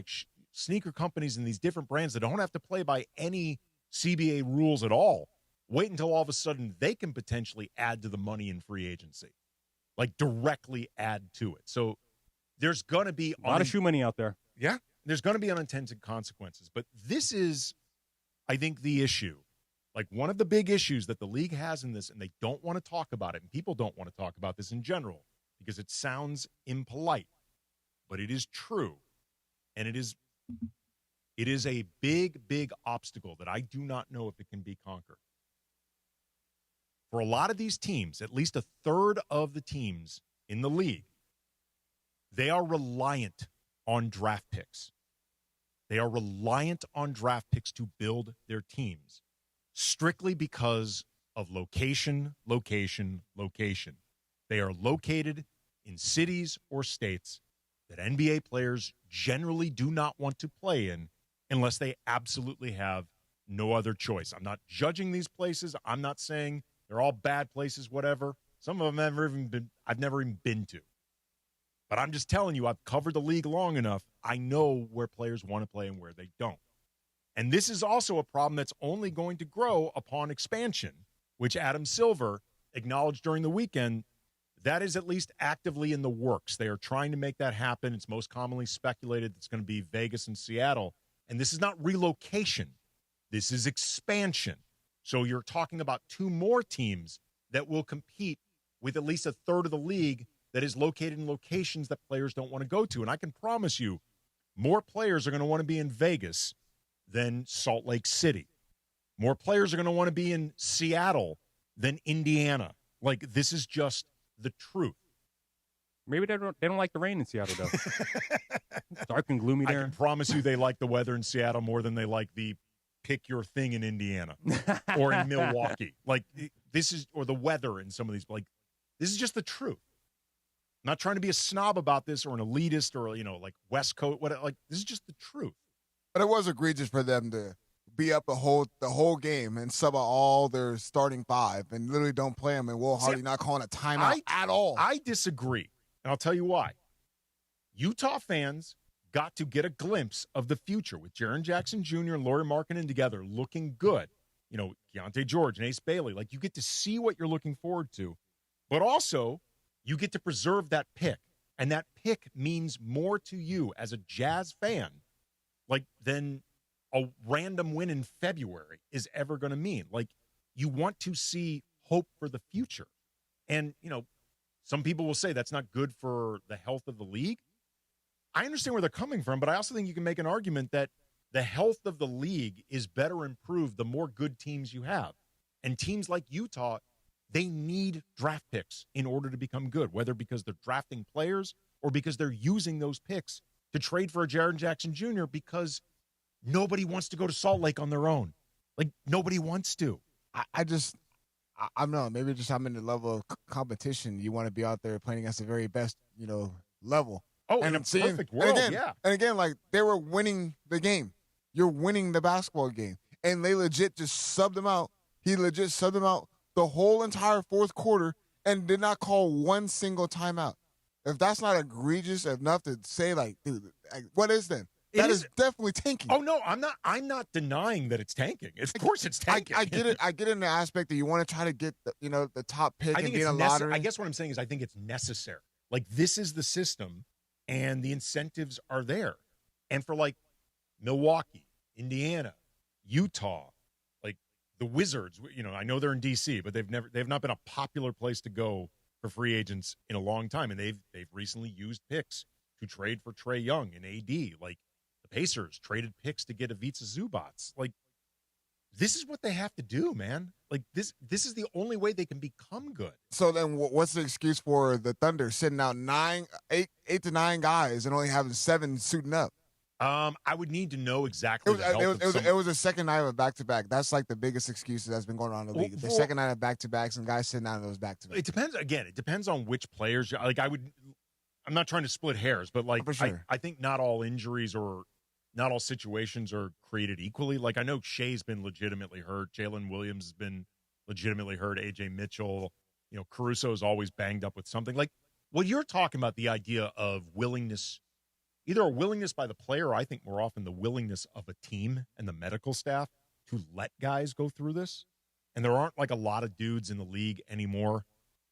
sneaker companies and these different brands that don't have to play by any CBA rules at all, wait until all of a sudden they can potentially add to the money in free agency, like directly add to it. So there's going to be a lot of shoe money out there. Yeah, there's going to be unintended consequences. But this is, I think, the issue. Like, one of the big issues that the league has in this, and they don't want to talk about it, and people don't want to talk about this in general because it sounds impolite, but it is true. And it is a big, big obstacle that I do not know if it can be conquered. For a lot of these teams, at least a third of the teams in the league, they are reliant on draft picks. They are reliant on draft picks to build their teams, strictly because of location. They are located in cities or states that NBA players generally do not want to play in unless they absolutely have no other choice. I'm not judging these places. I'm not saying they're all bad places, whatever. Some of them I've never even been to. But I'm just telling you, I've covered the league long enough. I know where players want to play and where they don't. And this is also a problem that's only going to grow upon expansion, which Adam Silver acknowledged during the weekend. That is at least actively in the works. They are trying to make that happen. It's most commonly speculated it's going to be Vegas and Seattle. And this is not relocation. This is expansion. So you're talking about two more teams that will compete with at least a third of the league that is located in locations that players don't want to go to. And I can promise you, more players are going to want to be in Vegas than Salt Lake City. More players are going to want to be in Seattle than Indiana. Like, this is just the truth. Maybe they don't like the rain in Seattle, though. It's dark and gloomy there. I can promise you they like the weather in Seattle more than they like the pick your thing in Indiana or in Milwaukee. Like, this is, or the weather in some of these, like, this is just the truth. I'm not trying to be a snob about this or an elitist or, like West Coast, like, this is just the truth. But it was egregious for them to be up the whole game and sub out all their starting five and literally don't play them, and Will Hardy not calling a timeout at all. I disagree, and I'll tell you why. Utah fans got to get a glimpse of the future with Jaren Jackson Jr. and Lauri Markkanen together looking good. Keontae George and Ace Bailey. Like, you get to see what you're looking forward to, but also you get to preserve that pick, and that pick means more to you as a Jazz fan, like, than a random win in February is ever going to mean. Like, you want to see hope for the future. And, some people will say that's not good for the health of the league. I understand where they're coming from, but I also think you can make an argument that the health of the league is better improved the more good teams you have. And teams like Utah, they need draft picks in order to become good, whether because they're drafting players or because they're using those picks to trade for a Jaren Jackson Jr. because nobody wants to go to Salt Lake on their own. Like, nobody wants to. I don't know. Maybe just I'm in the level of competition. You want to be out there playing against the very best, level. Oh, in a perfect world, yeah. And again, like, they were winning the game. You're winning the basketball game. And they legit just subbed them out. He legit subbed them out the whole entire fourth quarter and did not call one single timeout. If that's not egregious enough to say, like, dude, what is then? That is definitely tanking. Oh no, I'm not denying that it's tanking. Of course it's tanking. I get it. I get it in the aspect that you want to try to get the top pick and be in a lottery. lottery. I guess what I'm saying is I think it's necessary. Like, this is the system, and the incentives are there. And for like Milwaukee, Indiana, Utah, like the Wizards, I know they're in DC, but they've not been a popular place to go for free agents in a long time, and they've recently used picks to trade for Trae Young and AD. Like, the Pacers traded picks to get Ivica Zubac. Like, this is what they have to do, man. Like, this is the only way they can become good. So then what's the excuse for the Thunder sitting out eight to nine guys and only having 7 suiting up? I would need to know exactly. It was a second night of a back-to-back. That's like the biggest excuse that's been going on in the league. The second night of back-to-backs and guys sitting out of those back-to-backs. It depends. Again, it depends on which players. Like, I'm not trying to split hairs, but like, sure. I think not all injuries or not all situations are created equally. Like, I know Shea's been legitimately hurt. Jalen Williams has been legitimately hurt. AJ Mitchell, Caruso's always banged up with something. Like, what you're talking about, the idea of willingness, either a willingness by the player, or I think more often the willingness of a team and the medical staff to let guys go through this. And there aren't like a lot of dudes in the league anymore,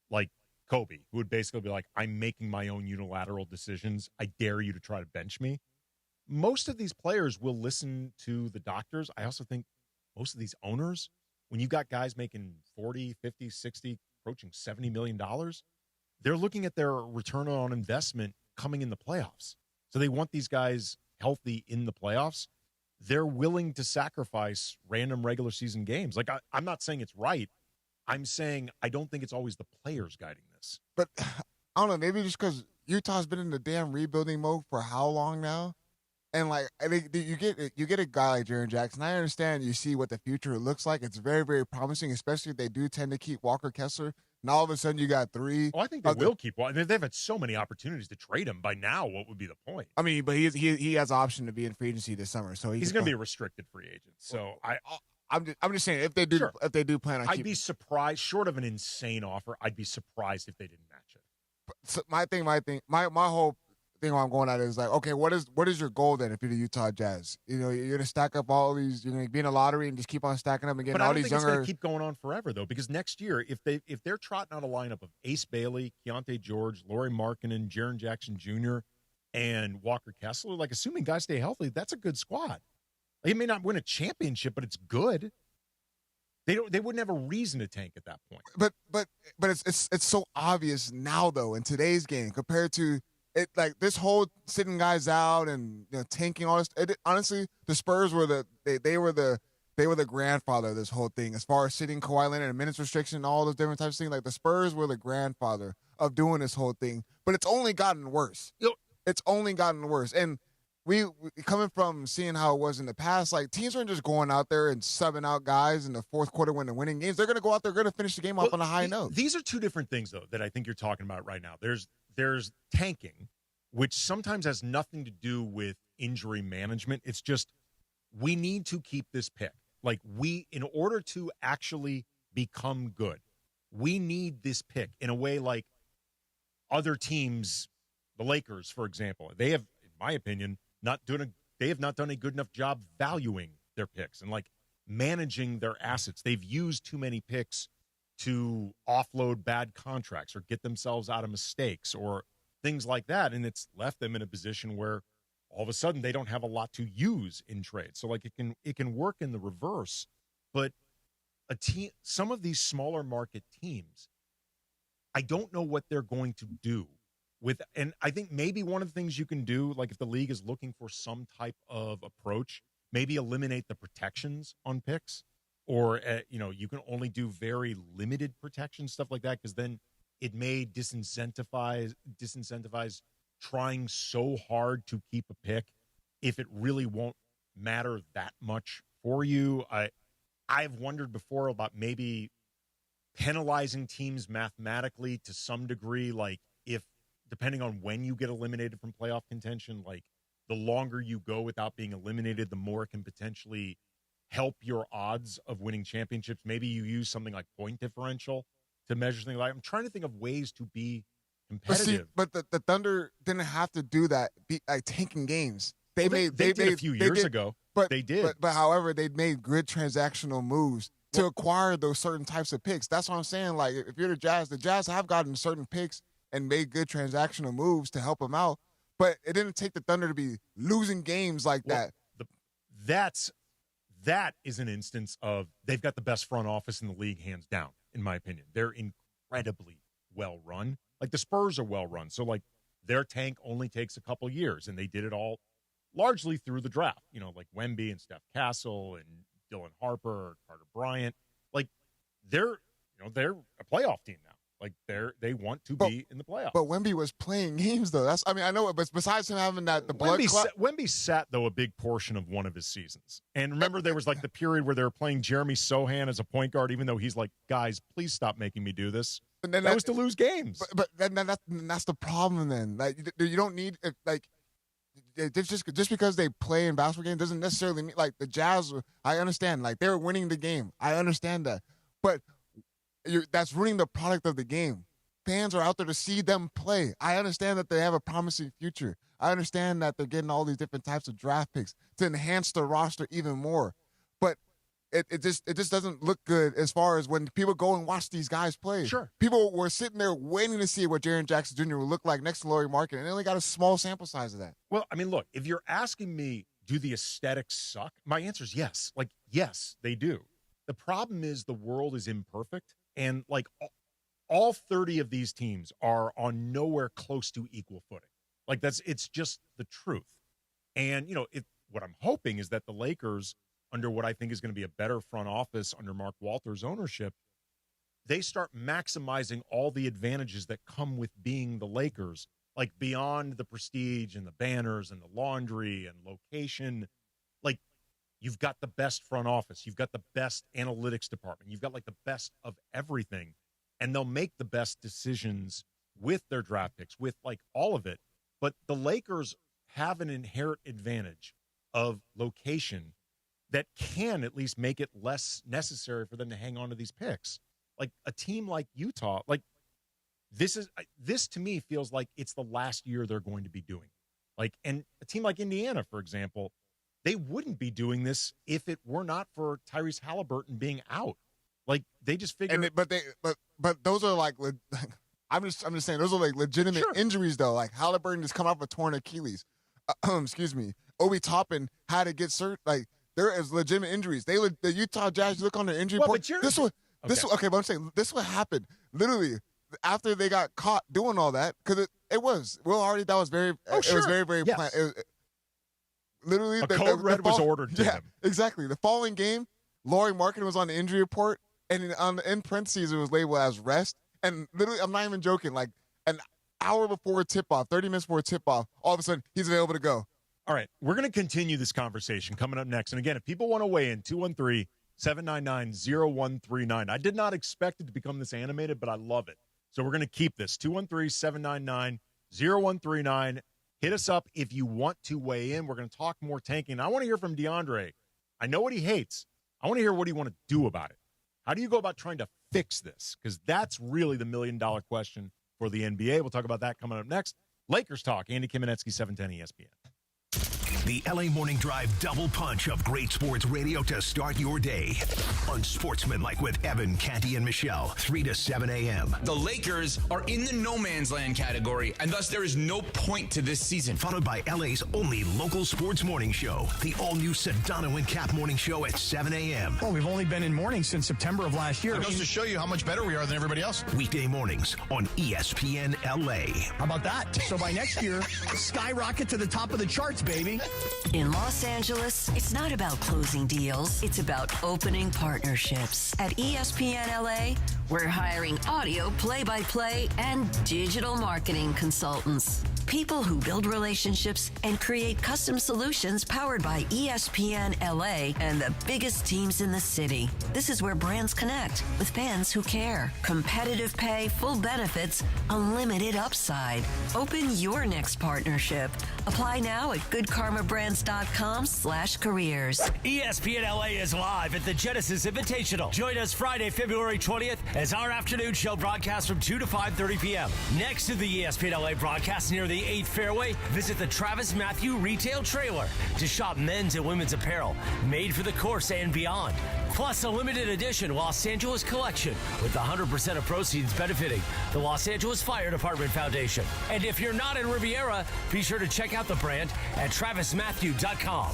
like Kobe, who would basically be like, I'm making my own unilateral decisions. I dare you to try to bench me. Most of these players will listen to the doctors. I also think most of these owners, when you got guys making 40, 50, 60, approaching $70 million, they're looking at their return on investment coming in the playoffs. So they want these guys healthy in the playoffs. They're willing to sacrifice random regular season games. Like, I'm not saying it's right. I'm saying I don't think it's always the players guiding this. But I don't know, maybe just because Utah's been in the damn rebuilding mode for how long now? And like, you get a guy like Jaren Jackson. I understand you see what the future looks like. It's very, very promising, especially if they do tend to keep Walker Kessler. Now all of a sudden you got 3. Oh, I think they will keep Walker. They've had so many opportunities to trade him. By now, what would be the point? I mean, but he has an option to be in free agency this summer, so he's going to be a restricted free agent. So I'm just saying if they do plan on, I'd be surprised. Short of an insane offer, I'd be surprised if they didn't match it. So my whole thing I'm going at is like, okay, what is your goal then if you're the Utah Jazz? You're gonna stack up all these, you're gonna be in a lottery and just keep on stacking up and getting all these younger. But I don't think it's gonna keep going on forever though, because next year if they're trotting out a lineup of Ace Bailey, Keontae George, Lauri Markkanen, Jaren Jackson Jr., and Walker Kessler, like, assuming guys stay healthy, that's a good squad. They may not win a championship, but it's good. They wouldn't have a reason to tank at that point. But it's so obvious now though in today's game compared to it, like this whole sitting guys out and tanking all this. Honestly, the Spurs were they were the grandfather of this whole thing as far as sitting Kawhi Leonard and minutes restriction and all those different types of things. Like the Spurs were the grandfather of doing this whole thing, but it's only gotten worse. It's only gotten worse, and we coming from seeing how it was in the past, like teams aren't just going out there and subbing out guys in the fourth quarter when they're winning games. They're going to go out there, going to finish the game off on a high note. These are two different things, though, that I think you're talking about right now. There's tanking, which sometimes has nothing to do with injury management. It's just we need to keep this pick. Like, in order to actually become good, we need this pick in a way like other teams, the Lakers, for example. They have, in my opinion, they have not done a good enough job valuing their picks and like managing their assets. They've used too many picks to offload bad contracts or get themselves out of mistakes or things like that, and it's left them in a position where all of a sudden they don't have a lot to use in trade. So like it can work in the reverse, but some of these smaller market teams, I don't know what they're going to do with, and I think maybe one of the things you can do, like if the league is looking for some type of approach, maybe eliminate the protections on picks, or you can only do very limited protection, stuff like that, because then it may disincentivize trying so hard to keep a pick if it really won't matter that much for you. I've wondered before about maybe penalizing teams mathematically to some degree, like if depending on when you get eliminated from playoff contention, like the longer you go without being eliminated, the more it can potentially help your odds of winning championships. Maybe you use something like point differential to measure things. Like, I'm trying to think of ways to be competitive. But the Thunder didn't have to do that, like tanking games. They did a few years ago. But they did. But however, they made good transactional moves to acquire those certain types of picks. That's what I'm saying. Like, if you're the Jazz have gotten certain picks and made good transactional moves to help them out. But it didn't take the Thunder to be losing games like that. That is an instance of they've got the best front office in the league, hands down, in my opinion. They're incredibly well run. Like the Spurs are well run. So, like, their tank only takes a couple years, and they did it all largely through the draft. You know, like Wemby and Steph Castle and Dylan Harper or Carter Bryant. Like, they're a playoff team now. Like, they want to be in the playoffs. But Wemby was playing games, though. I know, but besides him having the blood clot. Wemby sat, though, a big portion of one of his seasons. And remember, there was, like, the period where they were playing Jeremy Sohan as a point guard, even though he's like, guys, please stop making me do this. And then that was to lose games. But that's the problem then. Like, you don't need, like, just because they play in basketball games doesn't necessarily mean, like, the Jazz, I understand. Like, they were winning the game. I understand that. But that's ruining the product of the game. Fans are out there to see them play. I understand that they have a promising future. I understand that they're getting all these different types of draft picks to enhance the roster even more. But it just doesn't look good as far as when people go and watch these guys play. Sure. People were sitting there waiting to see what Jaren Jackson Jr. would look like next to Lauri Markkanen, and they only got a small sample size of that. Well, I mean, look, if you're asking me, do the aesthetics suck? My answer is yes. Like, yes, they do. The problem is the world is imperfect. And, like, all 30 of these teams are on nowhere close to equal footing. Like, it's just the truth. And, you know, what I'm hoping is that the Lakers, under what I think is going to be a better front office under Mark Walter's ownership, they start maximizing all the advantages that come with being the Lakers, like beyond the prestige and the banners and the laundry and location. Like, you've got the best front office. You've got the best analytics department. You've got, like, the best of everything. And they'll make the best decisions with their draft picks, with, like, all of it. But the Lakers have an inherent advantage of location that can at least make it less necessary for them to hang on to these picks. Like, a team like Utah, like, this to me feels like it's the last year they're going to be doing. Like, and a team like Indiana, for example, they wouldn't be doing this if it were not for Tyrese Halliburton being out. Like, they just figured. But those are like, I'm just saying, those are like legitimate injuries though. Like, Halliburton just come off a torn Achilles. Excuse me. Obi Toppin had to get cert. Like, there is legitimate injuries. The Utah Jazz, you look on their injury report. Okay, but I'm saying this is what happened. Literally, after they got caught doing all that, because it was very planned. Literally, a code red was ordered to him. Exactly. The following game, Lauri Markkanen was on the injury report, and in parentheses, it was labeled as rest. And literally, I'm not even joking, like an hour before tip-off, 30 minutes before tip-off, all of a sudden, he's available to go. All right, we're going to continue this conversation coming up next. And again, if people want to weigh in, 213-799-0139. I did not expect it to become this animated, but I love it. So we're going to keep this, 213-799-0139. Hit us up if you want to weigh in. We're going to talk more tanking. I want to hear from DeAndre. I know what he hates. I want to hear what he want to do about it. How do you go about trying to fix this? Because that's really the million-dollar question for the NBA. We'll talk about that coming up next. Lakers Talk, Andy Kamenetzy, 710 ESPN. The LA Morning Drive double punch of great sports radio to start your day. Unsportsmanlike with Evan, Canty, and Michelle, 3 to 7 a.m. The Lakers are in the no man's land category, and thus there is no point to this season. Followed by LA's only local sports morning show, the all-new Sedano and Cap morning show at 7 a.m. Well, we've only been in morning since September of last year. It goes to show you how much better we are than everybody else. Weekday mornings on ESPN LA. How about that? So by next year, skyrocket to the top of the charts, baby. In Los Angeles, it's not about closing deals. It's about opening partnerships. At ESPN LA, we're hiring audio play-by-play and digital marketing consultants. People who build relationships and create custom solutions powered by ESPN LA and the biggest teams in the city. This is where brands connect with fans who care. Competitive pay, full benefits, unlimited upside. Open your next partnership. Apply now at goodkarmabrands.com/careers. ESPN LA is live at the Genesis Invitational. Join us Friday, February 20th as our afternoon show broadcasts from 2 to 5:30 p.m. Next to the ESPN LA broadcast near the 8th fairway, visit the Travis Matthew Retail Trailer to shop men's and women's apparel made for the course and beyond. Plus a limited edition Los Angeles collection with 100% of proceeds benefiting the Los Angeles Fire Department Foundation. And if you're not in Riviera, be sure to check out the brand at travismatthew.com.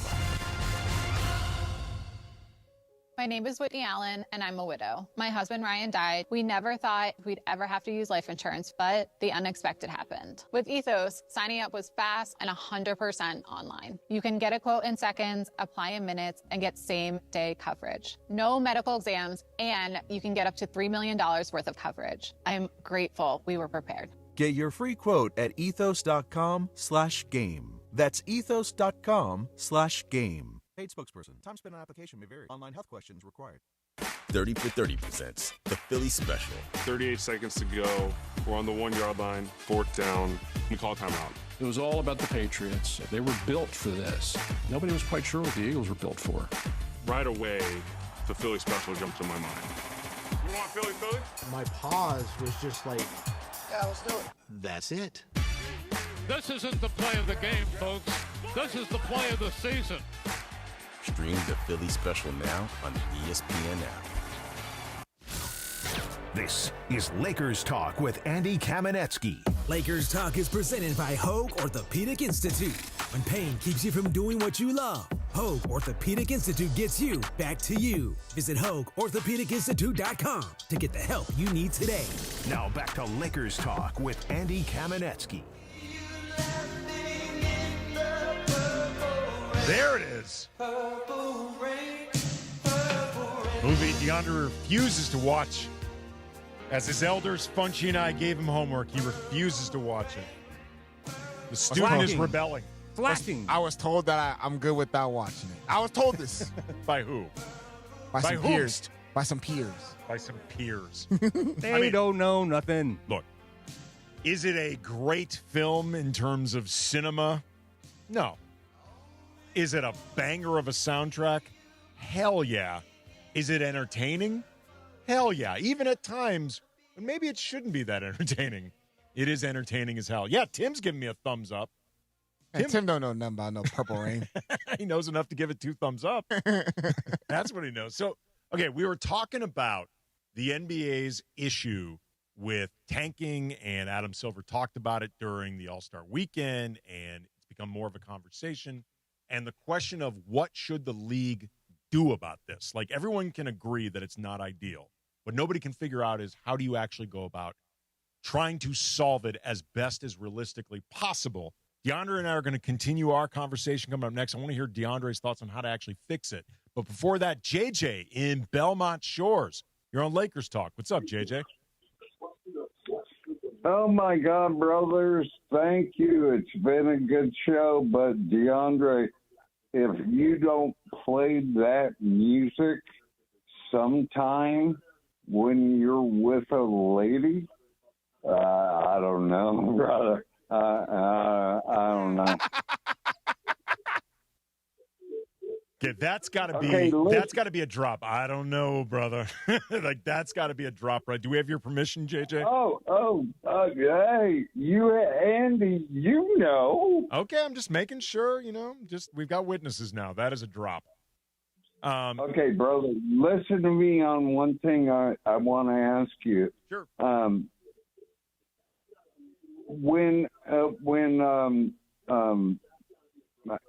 My name is Whitney Allen, and I'm a widow. My husband, Ryan, died. We never thought we'd ever have to use life insurance, but the unexpected happened. With Ethos, signing up was fast and 100% online. You can get a quote in seconds, apply in minutes, and get same-day coverage. No medical exams, and you can get up to $3 million worth of coverage. I'm grateful we were prepared. Get your free quote at ethos.com/game. That's ethos.com/game. Paid spokesperson. Time spent on application may vary. Online health questions required. 30 for 30 presents the Philly Special. 38 seconds to go. We're on the 1-yard line. 4th down. We call timeout. It was all about the Patriots. They were built for this. Nobody was quite sure what the Eagles were built for. Right away, the Philly Special jumped to my mind. You want Philly? My pause was just like, yeah, let's do it. That's it. This isn't the play of the game, folks. This is the play of the season. Stream the Philly Special now on the ESPN app. This is Lakers Talk with Andy Kamenetzy. Lakers Talk is presented by Hoag Orthopedic Institute. When pain keeps you from doing what you love, Hoag Orthopedic Institute gets you back to you. Visit HoagOrthopedicInstitute.com to get the help you need today. Now back to Lakers Talk with Andy Kamenetzy. There it is. Movie DeAndre refuses to watch. As his elders, Funchy and I gave him homework, he refuses to watch it. The student is rebelling. Slacking. I was told that I'm good without watching it. I was told this. By who? By some peers. By some peers. By some peers. They don't know nothing. Look, is it a great film in terms of cinema? No. Is it a banger of a soundtrack? Hell yeah. Is it entertaining? Hell yeah. Even at times, when maybe it shouldn't be that entertaining, it is entertaining as hell. Yeah, Tim's giving me a thumbs up. Tim don't know nothing about no Purple Rain. He knows enough to give it 2 thumbs up. That's what he knows. So, okay, we were talking about the NBA's issue with tanking, and Adam Silver talked about it during the All-Star weekend, and it's become more of a conversation. And the question of what should the league do about this? Like, everyone can agree that it's not ideal. What nobody can figure out is how do you actually go about trying to solve it as best as realistically possible. DeAndre and I are going to continue our conversation coming up next. I want to hear DeAndre's thoughts on how to actually fix it. But before that, JJ in Belmont Shores. You're on Lakers Talk. What's up, JJ? Oh, my God, brothers. Thank you. It's been a good show. But, DeAndre, if you don't play that music sometime when you're with a lady, I don't know, brother. I don't know. Okay, that's got to be a drop. I don't know, brother. Like, that's got to be a drop, right? Do we have your permission, JJ? Hey, you, Andy, you know. Okay, I'm just making sure, we've got witnesses now. That is a drop. Okay, brother, listen to me on one thing I want to ask you. Sure. When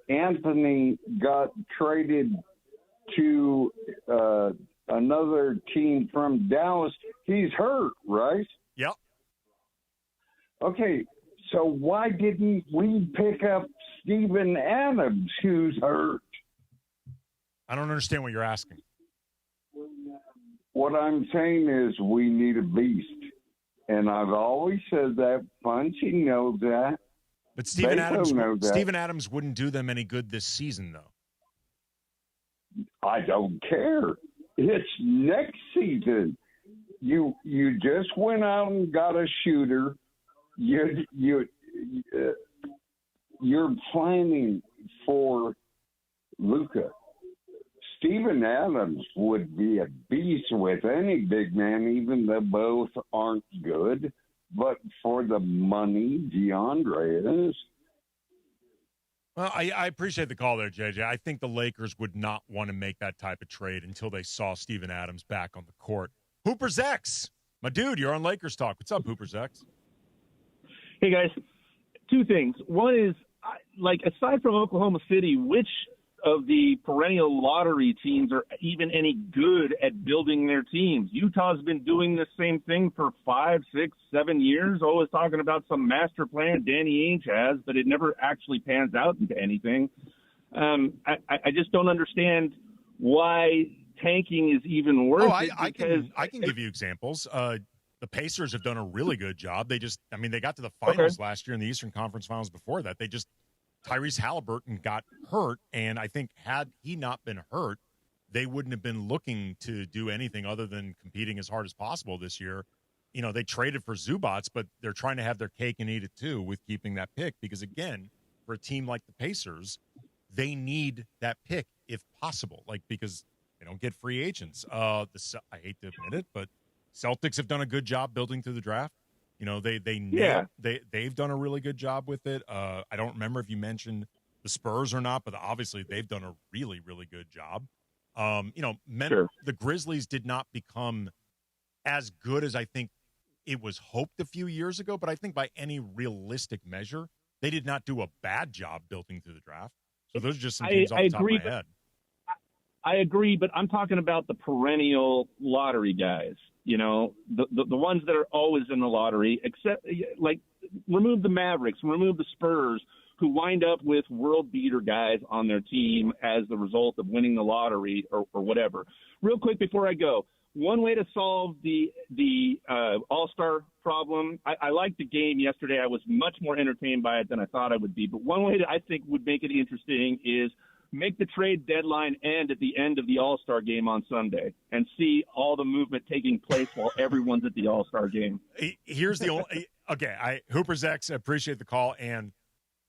Anthony got traded to another team from Dallas, he's hurt, right? Yep. Okay, so why didn't we pick up Steven Adams, who's hurt? I don't understand what you're asking. What I'm saying is we need a beast. And I've always said that. Punchy knows that. But Steven Adams wouldn't do them any good this season, though. I don't care. It's next season. You just went out and got a shooter. You're planning for Luka. Steven Adams would be a beast with any big man, even though both aren't good. But for the money, DeAndre is. Well, I appreciate the call there, JJ. I think the Lakers would not want to make that type of trade until they saw Steven Adams back on the court. Hooper's X, my dude, you're on Lakers Talk. What's up, Hooper's X? Hey, guys. Two things. One is, aside from Oklahoma City, which of the perennial lottery teams are even any good at building their teams? Utah's been doing the same thing for 5, 6, 7 years, always talking about some master plan Danny Ainge has, but it never actually pans out into anything. I just don't understand why tanking is even worth it. I can give you examples. The Pacers have done a really good job. They got to the finals last year in the Eastern Conference Finals before that. Tyrese Halliburton got hurt, and I think had he not been hurt, they wouldn't have been looking to do anything other than competing as hard as possible this year. You know, they traded for Zubats, but they're trying to have their cake and eat it too with keeping that pick because, again, for a team like the Pacers, they need that pick if possible, because they don't get free agents. I hate to admit it, but Celtics have done a good job building through the draft. You know, they've done a really good job with it. I don't remember if you mentioned the Spurs or not, but obviously they've done a really, really good job. The Grizzlies did not become as good as I think it was hoped a few years ago, but I think by any realistic measure, they did not do a bad job building through the draft. So those are just some teams off the top of my head. I agree, but I'm talking about the perennial lottery guys. You know, the ones that are always in the lottery, except remove the Mavericks, remove the Spurs, who wind up with world beater guys on their team as the result of winning the lottery or whatever. Real quick before I go, one way to solve the All-Star problem, I liked the game yesterday. I was much more entertained by it than I thought I would be. But one way that I think would make it interesting is make the trade deadline end at the end of the All-Star game on Sunday and see all the movement taking place while everyone's at the All-Star game. Here's the only – okay, Hooper's X, I appreciate the call. And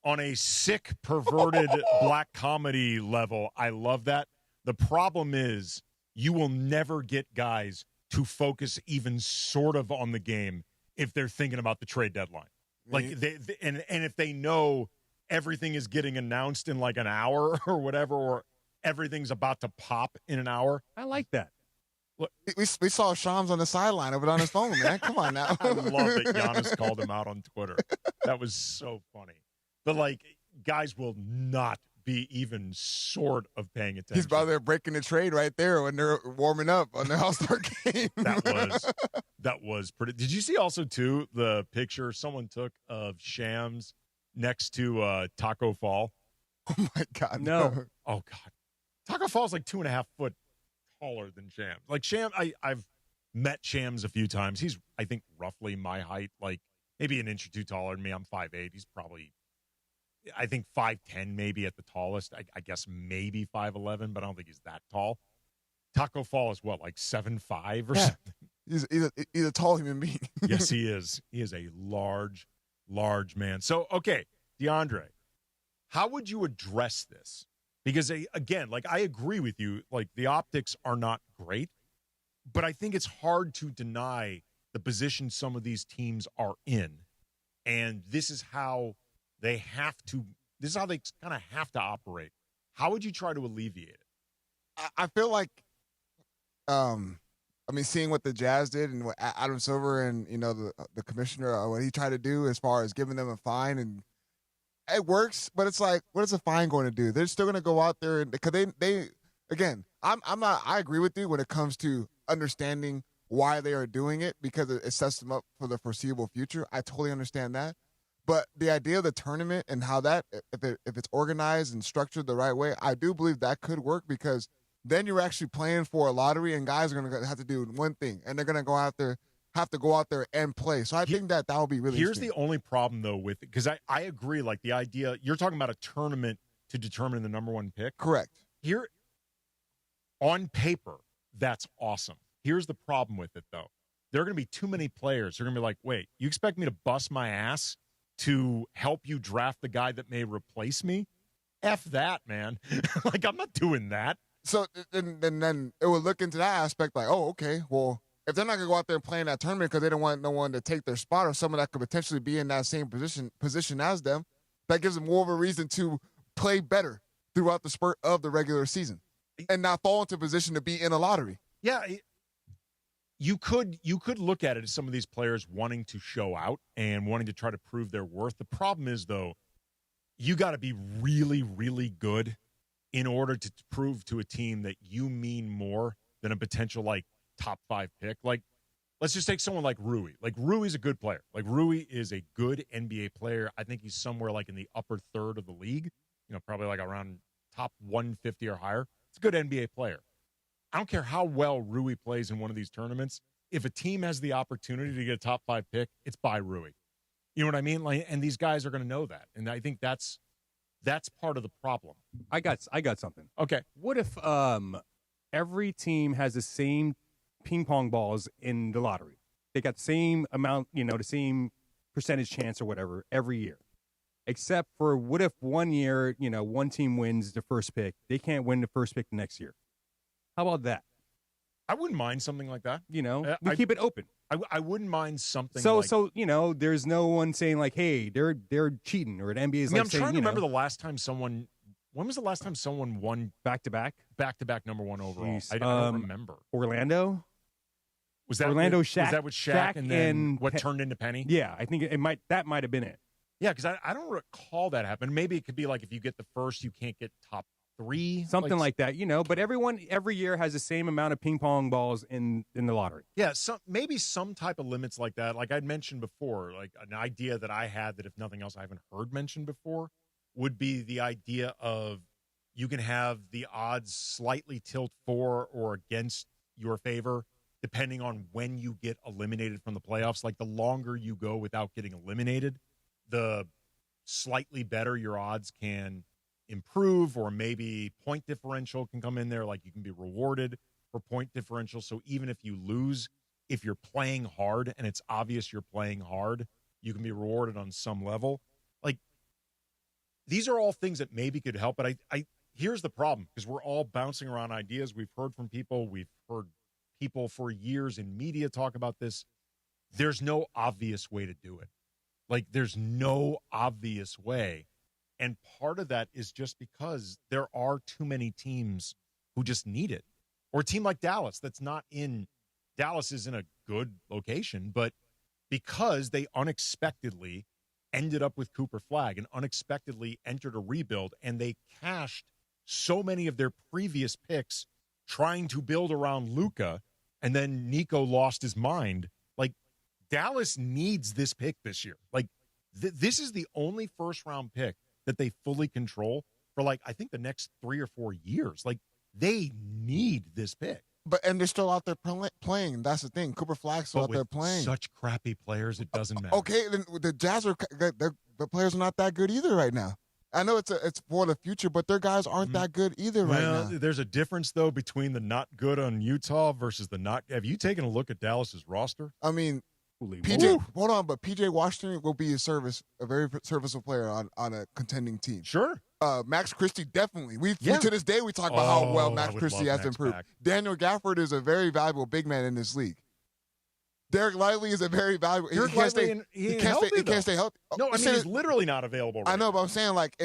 on a sick, perverted black comedy level, I love that. The problem is you will never get guys to focus even sort of on the game if they're thinking about the trade deadline. And if they know – everything is getting announced in an hour or whatever, or everything's about to pop in an hour. I like that. Look, we saw Shams on the sideline of it on his phone, man. Come on now. I love that Giannis called him out on Twitter. That was so funny. But, guys will not be even sort of paying attention. He's about there breaking the trade right there when they're warming up on the All-Star game. That was pretty. Did you see also, too, the picture someone took of Shams next to Taco Fall? Oh, my God. No. Oh, God. Taco Fall's 2.5 foot taller than Shams. Shams, I've met Shams a few times. He's, I think, roughly my height, maybe an inch or two taller than me. I'm 5'8". He's probably, I think, 5'10", maybe at the tallest. I guess maybe 5'11", but I don't think he's that tall. Taco Fall is what, 7'5" or something? He's a tall human being. Yes, he is. He is a large man. So, okay, DeAndre, how would you address this? Because, again, I agree with you, the optics are not great, but I think it's hard to deny the position some of these teams are in, and this is how they kind of have to operate. How would you try to alleviate it? I feel like, seeing what the Jazz did and what Adam Silver and, the commissioner, what he tried to do as far as giving them a fine, and it works, but it's what is a fine going to do? They're still going to go out there and because they again, I agree with you when it comes to understanding why they are doing it because it sets them up for the foreseeable future. I totally understand that. But the idea of the tournament and how that, if it's organized and structured the right way, I do believe that could work because then you're actually playing for a lottery and guys are going to have to do one thing and they're going to have to go out there and play. So I think that would be really Here's the only problem, though, with it, because I agree, the idea, you're talking about a tournament to determine the number one pick. Correct. Here, on paper, that's awesome. Here's the problem with it, though. There are going to be too many players. They're going to be wait, you expect me to bust my ass to help you draft the guy that may replace me? F that, man. I'm not doing that. So then it would look into that aspect like, oh, okay, well, if they're not going to go out there and play in that tournament because they don't want no one to take their spot or someone that could potentially be in that same position as them, that gives them more of a reason to play better throughout the spurt of the regular season and not fall into position to be in a lottery. Yeah, you could look at it as some of these players wanting to show out and wanting to try to prove their worth. The problem is, though, you got to be really, really good in order to prove to a team that you mean more than a potential, like, top 5 pick. Like, let's just take someone like Rui. Like, Rui's a good player. Like, Rui is a good NBA player. I think he's somewhere, like, in the upper third of the league, probably, like, around top 150 or higher. It's a good NBA player. I don't care how well Rui plays in one of these tournaments. If a team has the opportunity to get a top 5 pick, it's by Rui. You know what I mean? Like, and these guys are going to know that. And I think that's part of the problem. I got something. Okay. What if every team has the same ping pong balls in the lottery? They got the same amount, the same percentage chance or whatever every year. Except for what if one year, one team wins the first pick, they can't win the first pick the next year? How about that? I wouldn't mind something like that. We keep it open. I wouldn't mind something. So there's no one saying like, "Hey, they're cheating," or an NBA is I'm trying to remember the last time someone. When was the last time someone won back to back number one overall? I don't remember. Orlando. Was that Orlando? Shaq. Was that with Shaq and then what turned into Penny? Yeah, I think that might have been it. Yeah, because I don't recall that happen. Maybe it could be like if you get the first, you can't get top 3, something like that. But every year has the same amount of ping pong balls in the lottery. Yeah, maybe some type of limits like that. Like I'd mentioned before, like an idea that I had that if nothing else I haven't heard mentioned before would be the idea of you can have the odds slightly tilt for or against your favor depending on when you get eliminated from the playoffs. Like the longer you go without getting eliminated, the slightly better your odds can improve, or maybe point differential can come in there. Like you can be rewarded for point differential. So even if you lose, if you're playing hard and it's obvious you're playing hard, you can be rewarded on some level. Like these are all things that maybe could help. But I here's the problem, because we're all bouncing around ideas. We've heard from people. We've heard people for years in media talk about this. There's no obvious way to do it. Like there's no obvious way. And part of that is just because there are too many teams who just need it. Or a team like Dallas Dallas is in a good location, but because they unexpectedly ended up with Cooper Flagg and unexpectedly entered a rebuild, and they cashed so many of their previous picks trying to build around Luka, and then Nico lost his mind. Like Dallas needs this pick this year. Like this is the only first-round pick that they fully control for, like, I think the next 3 or 4 years. Like, they need this pick. And they're still out there playing. That's the thing. Cooper Flagg's still out there playing. Such crappy players, it doesn't matter. Okay, then the Jazz the players are not that good either right now. I know it's for the future, but their guys aren't that good either right now. There's a difference, though, between the not good on Utah versus the not. Have you taken a look at Dallas's roster? I mean, PJ Washington will be a very serviceable player on a contending team. Sure. Max Christie, definitely. We to this day we talk about how well Max Christie has improved. Daniel Gafford is a very valuable big man in this league. Derek Lively is a very valuable. He can't stay healthy. No, I mean he's literally not available. I know, but I'm saying like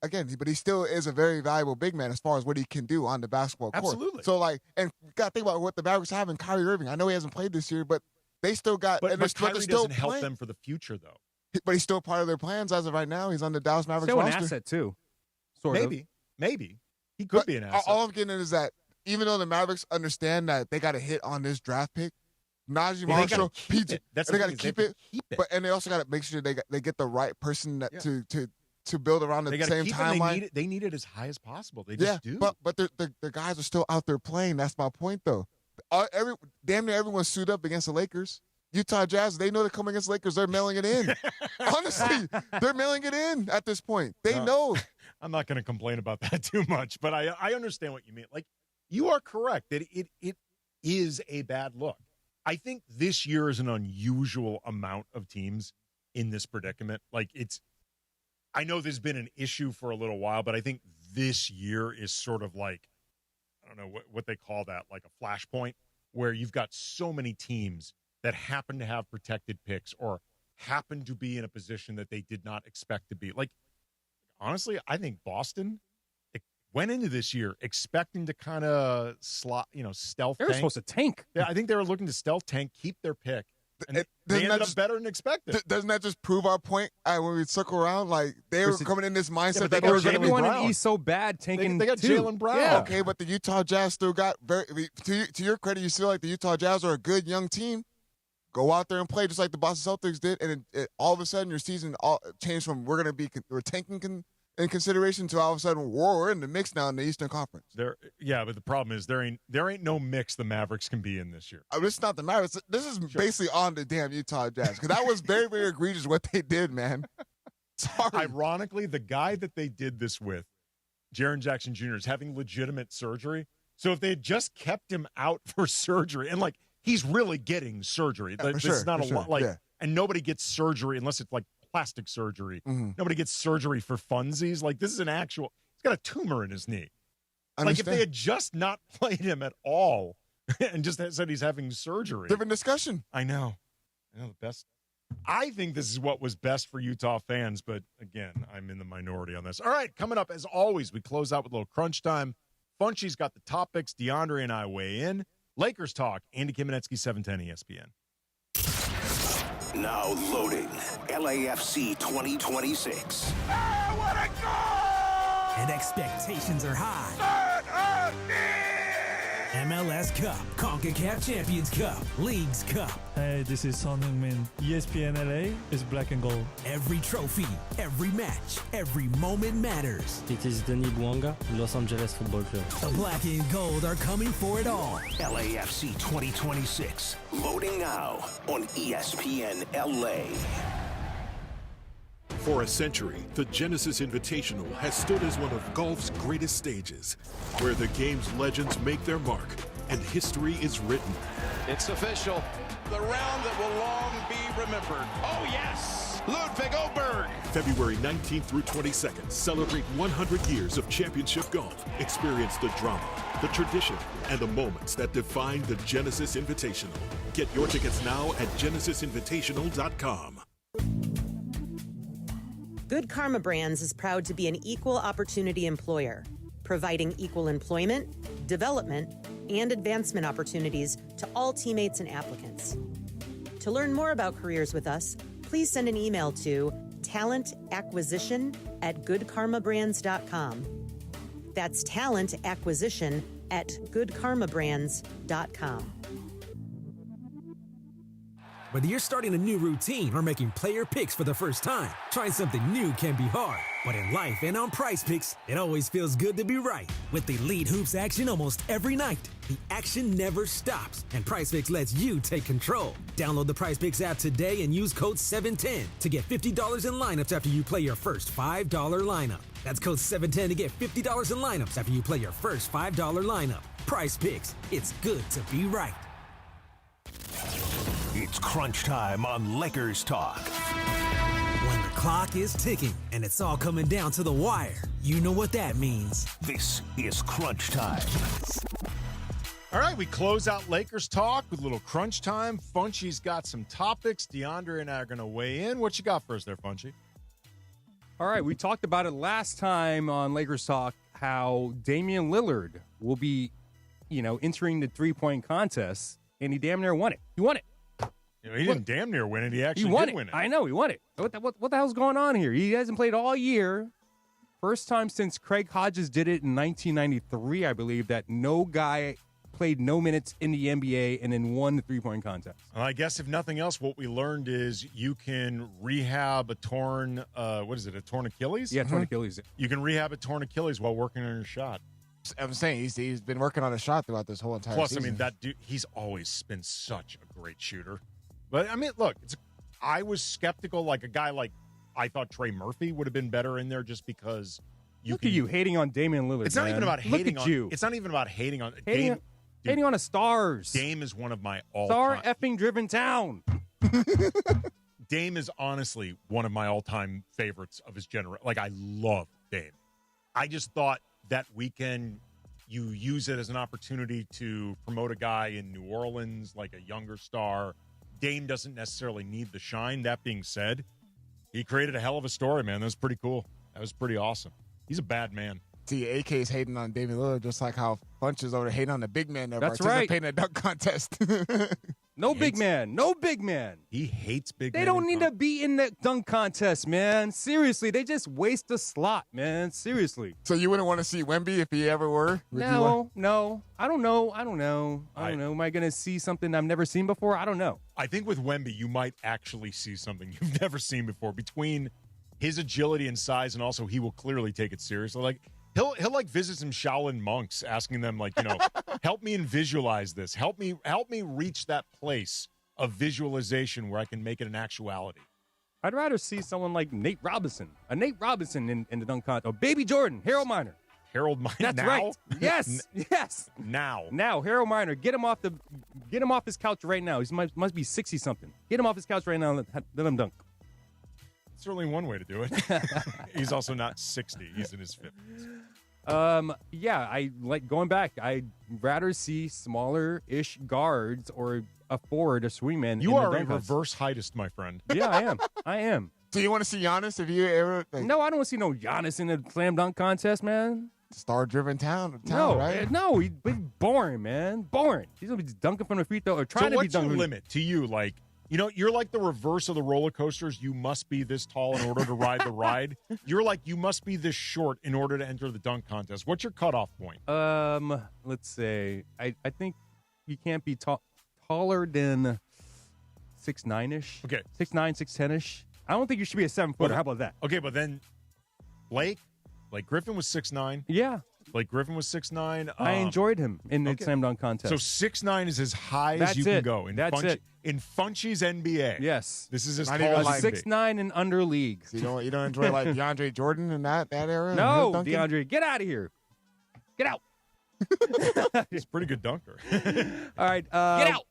but he still is a very valuable big man as far as what he can do on the basketball court. Absolutely. So like, and you got to think about what the Mavericks have in Kyrie Irving. I know he hasn't played this year, but they still got. But Kyrie still doesn't help them for the future, though. But he's still part of their plans as of right now. He's on the Dallas Mavericks roster. Still an asset too. Maybe he could be an asset. All I'm getting at is that even though the Mavericks understand that they got to hit on this draft pick, Najee Marshall, PJ, they got to keep it. And they also got to make sure they get the right person to build around at the same timeline. They need it as high as possible. They just do. But the guys are still out there playing. That's my point, though. Damn near everyone's suited up against the Lakers. Utah Jazz, they know they're coming against the Lakers. They're mailing it in. Honestly, they're mailing it in at this point. They know. I'm not going to complain about that too much, but I understand what you mean. Like, you are correct that it is a bad look. I think this year is an unusual amount of teams in this predicament. Like, I know there's been an issue for a little while, but I think this year is sort of like don't know what they call that, like a flashpoint, where you've got so many teams that happen to have protected picks or happen to be in a position that they did not expect to be. Like, honestly, I think Boston went into this year expecting to kind of stealth They were tank. supposed to tank. Yeah, I think they were looking to stealth tank, keep their pick. And they ended up better than expected. Doesn't that just prove our point when we circle around? Like, they were coming in this mindset that they were going to be everyone in the East so bad tanking. They got Jaylen Brown. Yeah. Okay, but the Utah Jazz still got to your credit, you feel like the Utah Jazz are a good young team. Go out there and play just like the Boston Celtics did, and all of a sudden your season changed from we're tanking in consideration to all of a sudden we're in the mix now in the Eastern Conference. But the problem is there ain't no mix the Mavericks can be in this year. This is not the Mavericks. This is basically on the damn Utah Jazz because that was very, very egregious what they did, man. Sorry. Ironically, the guy that they did this with, Jaren Jackson Jr., is having legitimate surgery. So if they had just kept him out for surgery, and like he's really getting surgery, this is not a lot. And nobody gets surgery unless it's like plastic surgery. Mm-hmm. Nobody gets surgery for funsies. Like, this is an actual, he's got a tumor in his knee. Like, if they had just not played him at all and just said he's having surgery. Different discussion. I know the best. I think this is what was best for Utah fans, but again, I'm in the minority on this. All right, coming up, as always, we close out with a little crunch time. Funchy's got the topics. DeAndre and I weigh in. Lakers talk. Andy Kamenetzy, 710 ESPN. Now loading LAFC 2026. What a goal! And expectations are high. MLS Cup, CONCACAF Champions Cup, Leagues Cup. Hey, this is Son Heung-min. ESPN LA is black and gold. Every trophy, every match, every moment matters. It is Denis Bouanga, Los Angeles Football Club. The black and gold are coming for it all. LAFC 2026. Loading now on ESPN LA. For a century, the Genesis Invitational has stood as one of golf's greatest stages, where the game's legends make their mark and history is written. It's official. The round that will long be remembered. Oh, yes! Ludwig Oberg. February 19th through 22nd, celebrate 100 years of championship golf. Experience the drama, the tradition, and the moments that define the Genesis Invitational. Get your tickets now at genesisinvitational.com. Good Karma Brands is proud to be an equal opportunity employer, providing equal employment, development, and advancement opportunities to all teammates and applicants. To learn more about careers with us, please send an email to talentacquisition@goodkarmabrands.com. That's talentacquisition@goodkarmabrands.com. Whether you're starting a new routine or making player picks for the first time, trying something new can be hard. But in life and on Prize Picks, it always feels good to be right. With elite hoops action almost every night, the action never stops, and Prize Picks lets you take control. Download the Prize Picks app today and use code 710 to get $50 in lineups after you play your first $5 lineup. That's code 710 to get $50 in lineups after you play your first $5 lineup. Prize Picks, it's good to be right. It's crunch time on Lakers Talk. When the clock is ticking and it's all coming down to the wire, you know what that means. This is crunch time. All right, we close out Lakers Talk with a little crunch time. Funchy's got some topics. DeAndre and I are going to weigh in. What you got for us there, Funchy? All right, we talked about it last time on Lakers Talk, how Damian Lillard will be, entering the three-point contest, and he damn near won it. He won it. He didn't damn near win it. He actually did win it. I know, he won it. What the hell's going on here? He hasn't played all year. First time since Craig Hodges did it in 1993, I believe, that no guy played no minutes in the NBA and then won the three-point contest. Well, I guess if nothing else, what we learned is you can rehab a torn, a torn Achilles? Yeah, torn Achilles. You can rehab a torn Achilles while working on your shot. I'm saying he's been working on a shot throughout this whole entire season. Plus, I mean, that dude, he's always been such a great shooter. But, I mean, look, I was skeptical, like a guy like, I thought Trey Murphy would have been better in there just because Look at you hating on Damian Lillard. It's not even about hating on you. It's not even about hating on Hating on the Stars. Dame is one of my all Star effing driven town. Dame is honestly one of my all-time favorites of his generation. Like, I love Dame. I just thought that weekend you use it as an opportunity to promote a guy in New Orleans, like a younger star. Dame doesn't necessarily need the shine. That being said, he created a hell of a story, man. That was pretty cool. That was pretty awesome. He's a bad man. See, AK's hating on Damian Lillard just like how Bunches over hating on the big man that That's participated in a dunk contest. No big man. No big man. He hates big They men. don't need to be in the dunk contest, man. Seriously, they just waste the slot, man. Seriously. So you wouldn't want to see Wemby if he ever were? No. I don't know. Am I going to see something I've never seen before? I don't know. I think with Wemby, you might actually see something you've never seen before. Between his agility and size, and also he will clearly take it seriously. Like he'll like visit some Shaolin monks, asking them like, help me and visualize this. Help me reach that place of visualization where I can make it an actuality. I'd rather see someone like Nate Robinson in the dunk contest. Oh, Baby Jordan, Harold Miner. Harold Miner. That's now? right. Yes. Yes. Now, Harold Miner. Get him off his couch right now. He must be 60 something. Get him off his couch right now and let him dunk. Certainly one way to do it. He's also not 60. He's in his 50s. Yeah, I like going back. I'd rather see smaller-ish guards or a forward, a swingman. You are a reverse heightist, my friend. Yeah, I am. Do you want to see Giannis if you ever? No, I don't want to see no Giannis in a slam dunk contest, man. Star-driven town, No, right? no, he's boring, man. Boring. He's gonna be dunking from the free throw or trying to be dunking. So what's your limit to you? Like, you're like the reverse of the roller coasters. You must be this tall in order to ride the ride. You're like, you must be this short in order to enter the dunk contest. What's your cutoff point? Let's say I think you can't be taller than 6'9"-ish. Okay. 6'9", 6'10"-ish. I don't think you should be a 7-footer. How about that? Okay, but then Blake Griffin was 6'9". Yeah. Blake Griffin was 6'9". I enjoyed him in the slam dunk contest. So 6'9" is as high as you can go. That's it. In Funchie's NBA. Yes. This is as Not tall even as like 6'9" and under league. So you don't enjoy like DeAndre Jordan in that era? No, DeAndre, get out of here. Get out. He's a pretty good dunker. All right. Get out.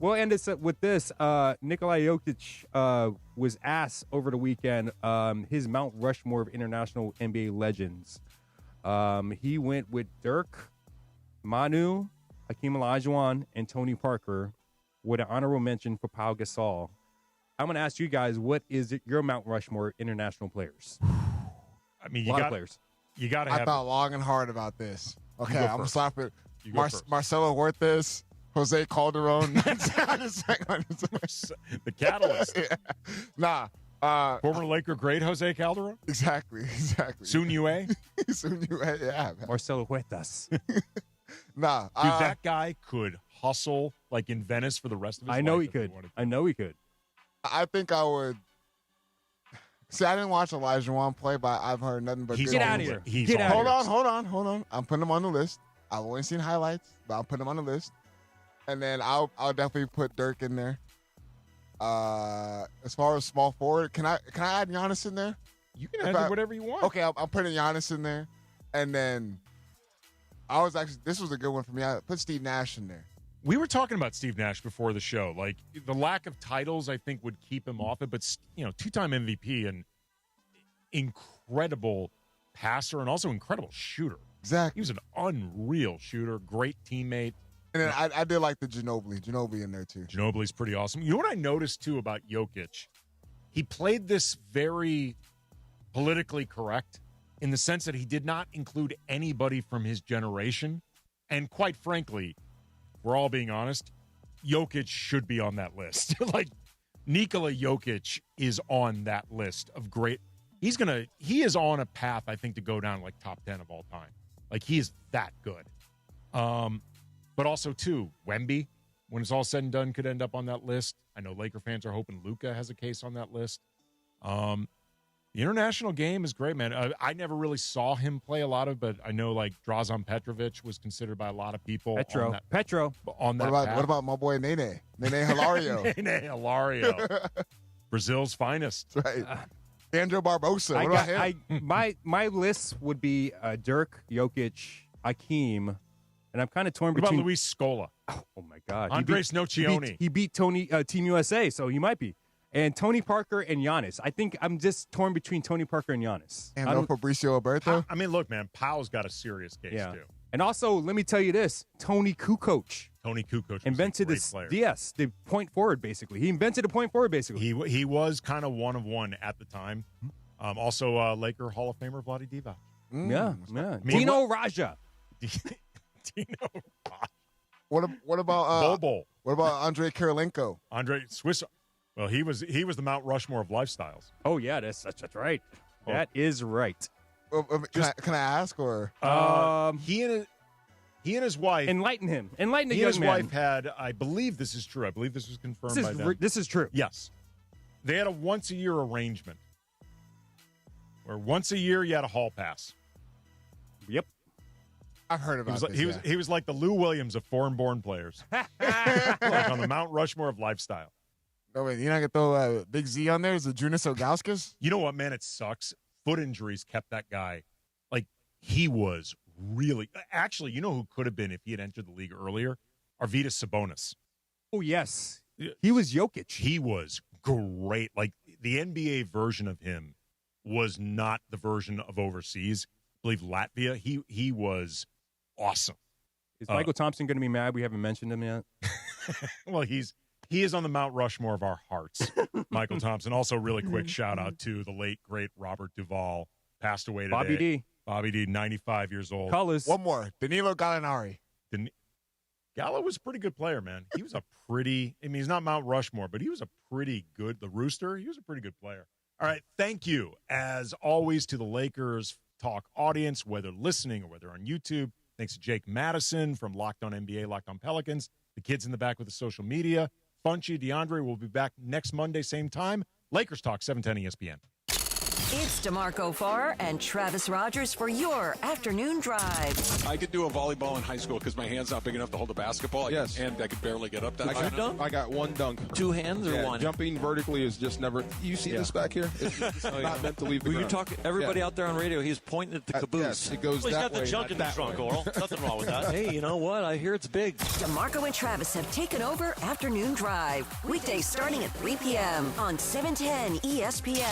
We'll end this with this. Nikola Jokic was asked over the weekend his Mount Rushmore of international NBA legends. He went with Dirk, Manu, Hakeem Olajuwon, and Tony Parker with an honorable mention for Pau Gasol. I'm going to ask you guys, what is your Mount Rushmore international players? I mean, a lot of players. You got to have. I thought long and hard about this. Okay, I'm going to slap it. Marcelo Huertas, Jose Calderon. The catalyst. Yeah. Nah. Former Laker great Jose Calderon? Exactly. Sun Yue? Yeah. Marcelo Huertas. Nah. Dude, that guy could hustle like in Venice for the rest of his life. I know he could. I think I would. See, I didn't watch Olajuwon play, but I've heard nothing but. Get out of here. Hold on. I'm putting him on the list. I've only seen highlights, but I'll put him on the list. And then I'll definitely put Dirk in there. As far as small forward, can I add Giannis in there? You can add whatever you want. Okay, I'm putting Giannis in there, and then this was a good one for me. I put Steve Nash in there. We were talking about Steve Nash before the show. Like the lack of titles, I think, would keep him off it. But two-time MVP and incredible passer and also incredible shooter. Exactly, he was an unreal shooter, great teammate. And then I did like the Ginobili in there too. Ginobili's pretty awesome. You know what I noticed too about Jokic? He played this very politically correct in the sense that he did not include anybody from his generation. And quite frankly, we're all being honest, Jokic should be on that list. Like Nikola Jokic is on that list of great. He is on a path, I think, to go down like top 10 of all time. Like he is that good. But also, too, Wemby, when it's all said and done, could end up on that list. I know Laker fans are hoping Luka has a case on that list. The international game is great, man. I never really saw him play a lot of, but I know like Drazen Petrovic was considered by a lot of people. Petro. On that what about my boy Nene Hilario? Nene Hilario. Brazil's finest. Right. Andrew Barbosa. What about him? My list would be Dirk, Jokic, Hakeem. And I'm kind of torn between. What about Luis Scola? Oh my God. Andres Nocioni. He beat Team USA, so he might be. And Tony Parker and Giannis. I think I'm just torn between Tony Parker and Giannis. And no Fabricio Alberto. I mean, look, man, Powell's got a serious case, too. And also, let me tell you this, Tony Kukoc. Tony Kukoc invented was a great player. Yes, the point forward, basically. He invented a point forward, basically. He was kind of one of one at the time. Also, Laker Hall of Famer Vlade Divac. Yeah. I mean, Dino Raja. Dino Raja. What about Bobo? What about Andrei Kirilenko? Swiss. Well, he was the Mount Rushmore of lifestyles. Oh yeah, that's right. That is right. Can I ask or he and his wife enlighten him. Enlighten the he young and his man. wife had. I believe this is true. I believe this was confirmed by them. This is true. Yes, they had a once-a-year arrangement where once a year you had a hall pass. Yep. I've heard about this. He was like the Lou Williams of foreign-born players, like on the Mount Rushmore of lifestyle. No, wait, you're not going to throw a big Z on there? Is it Jonas Ilgauskas? You know what, man? It sucks. Foot injuries kept that guy. Like, he was really – actually, you know who could have been if he had entered the league earlier? Arvydas Sabonis. Oh, yes. He was Jokic. He was great. Like, the NBA version of him was not the version of overseas. I believe Latvia. He was awesome. Is Michael Thompson going to be mad we haven't mentioned him yet? Well, he is on the Mount Rushmore of our hearts, Michael Thompson. Also, really quick shout-out to the late, great Robert Duvall. Passed away today. Bobby D, 95 years old. Colors. One more. Danilo Gallinari. Gallo was a pretty good player, man. He was he's not Mount Rushmore, but he was a pretty good, the Rooster, he was a pretty good player. All right, thank you, as always, to the Lakers Talk audience, whether listening or whether on YouTube. Thanks to Jake Madison from Locked On NBA, Locked On Pelicans, the kids in the back with the social media. Funchy, DeAndre will be back next Monday, same time. Lakers Talk, 710 ESPN. It's DeMarco Farr and Travis Rogers for your afternoon drive. I could do a volleyball in high school because my hand's not big enough to hold a basketball. Yes. And I could barely get up that I got one dunk. Two hands or one? Jumping vertically is just never. You see this back here? It's not meant to leave the ground. You're talking, everybody out there on radio, he's pointing at the caboose. Yes, it goes he's that got way. the junk in the trunk, Oral. Nothing wrong with that. Hey, you know what? I hear it's big. DeMarco and Travis have taken over Afternoon Drive. Weekdays starting at 3 p.m. on 710 ESPN.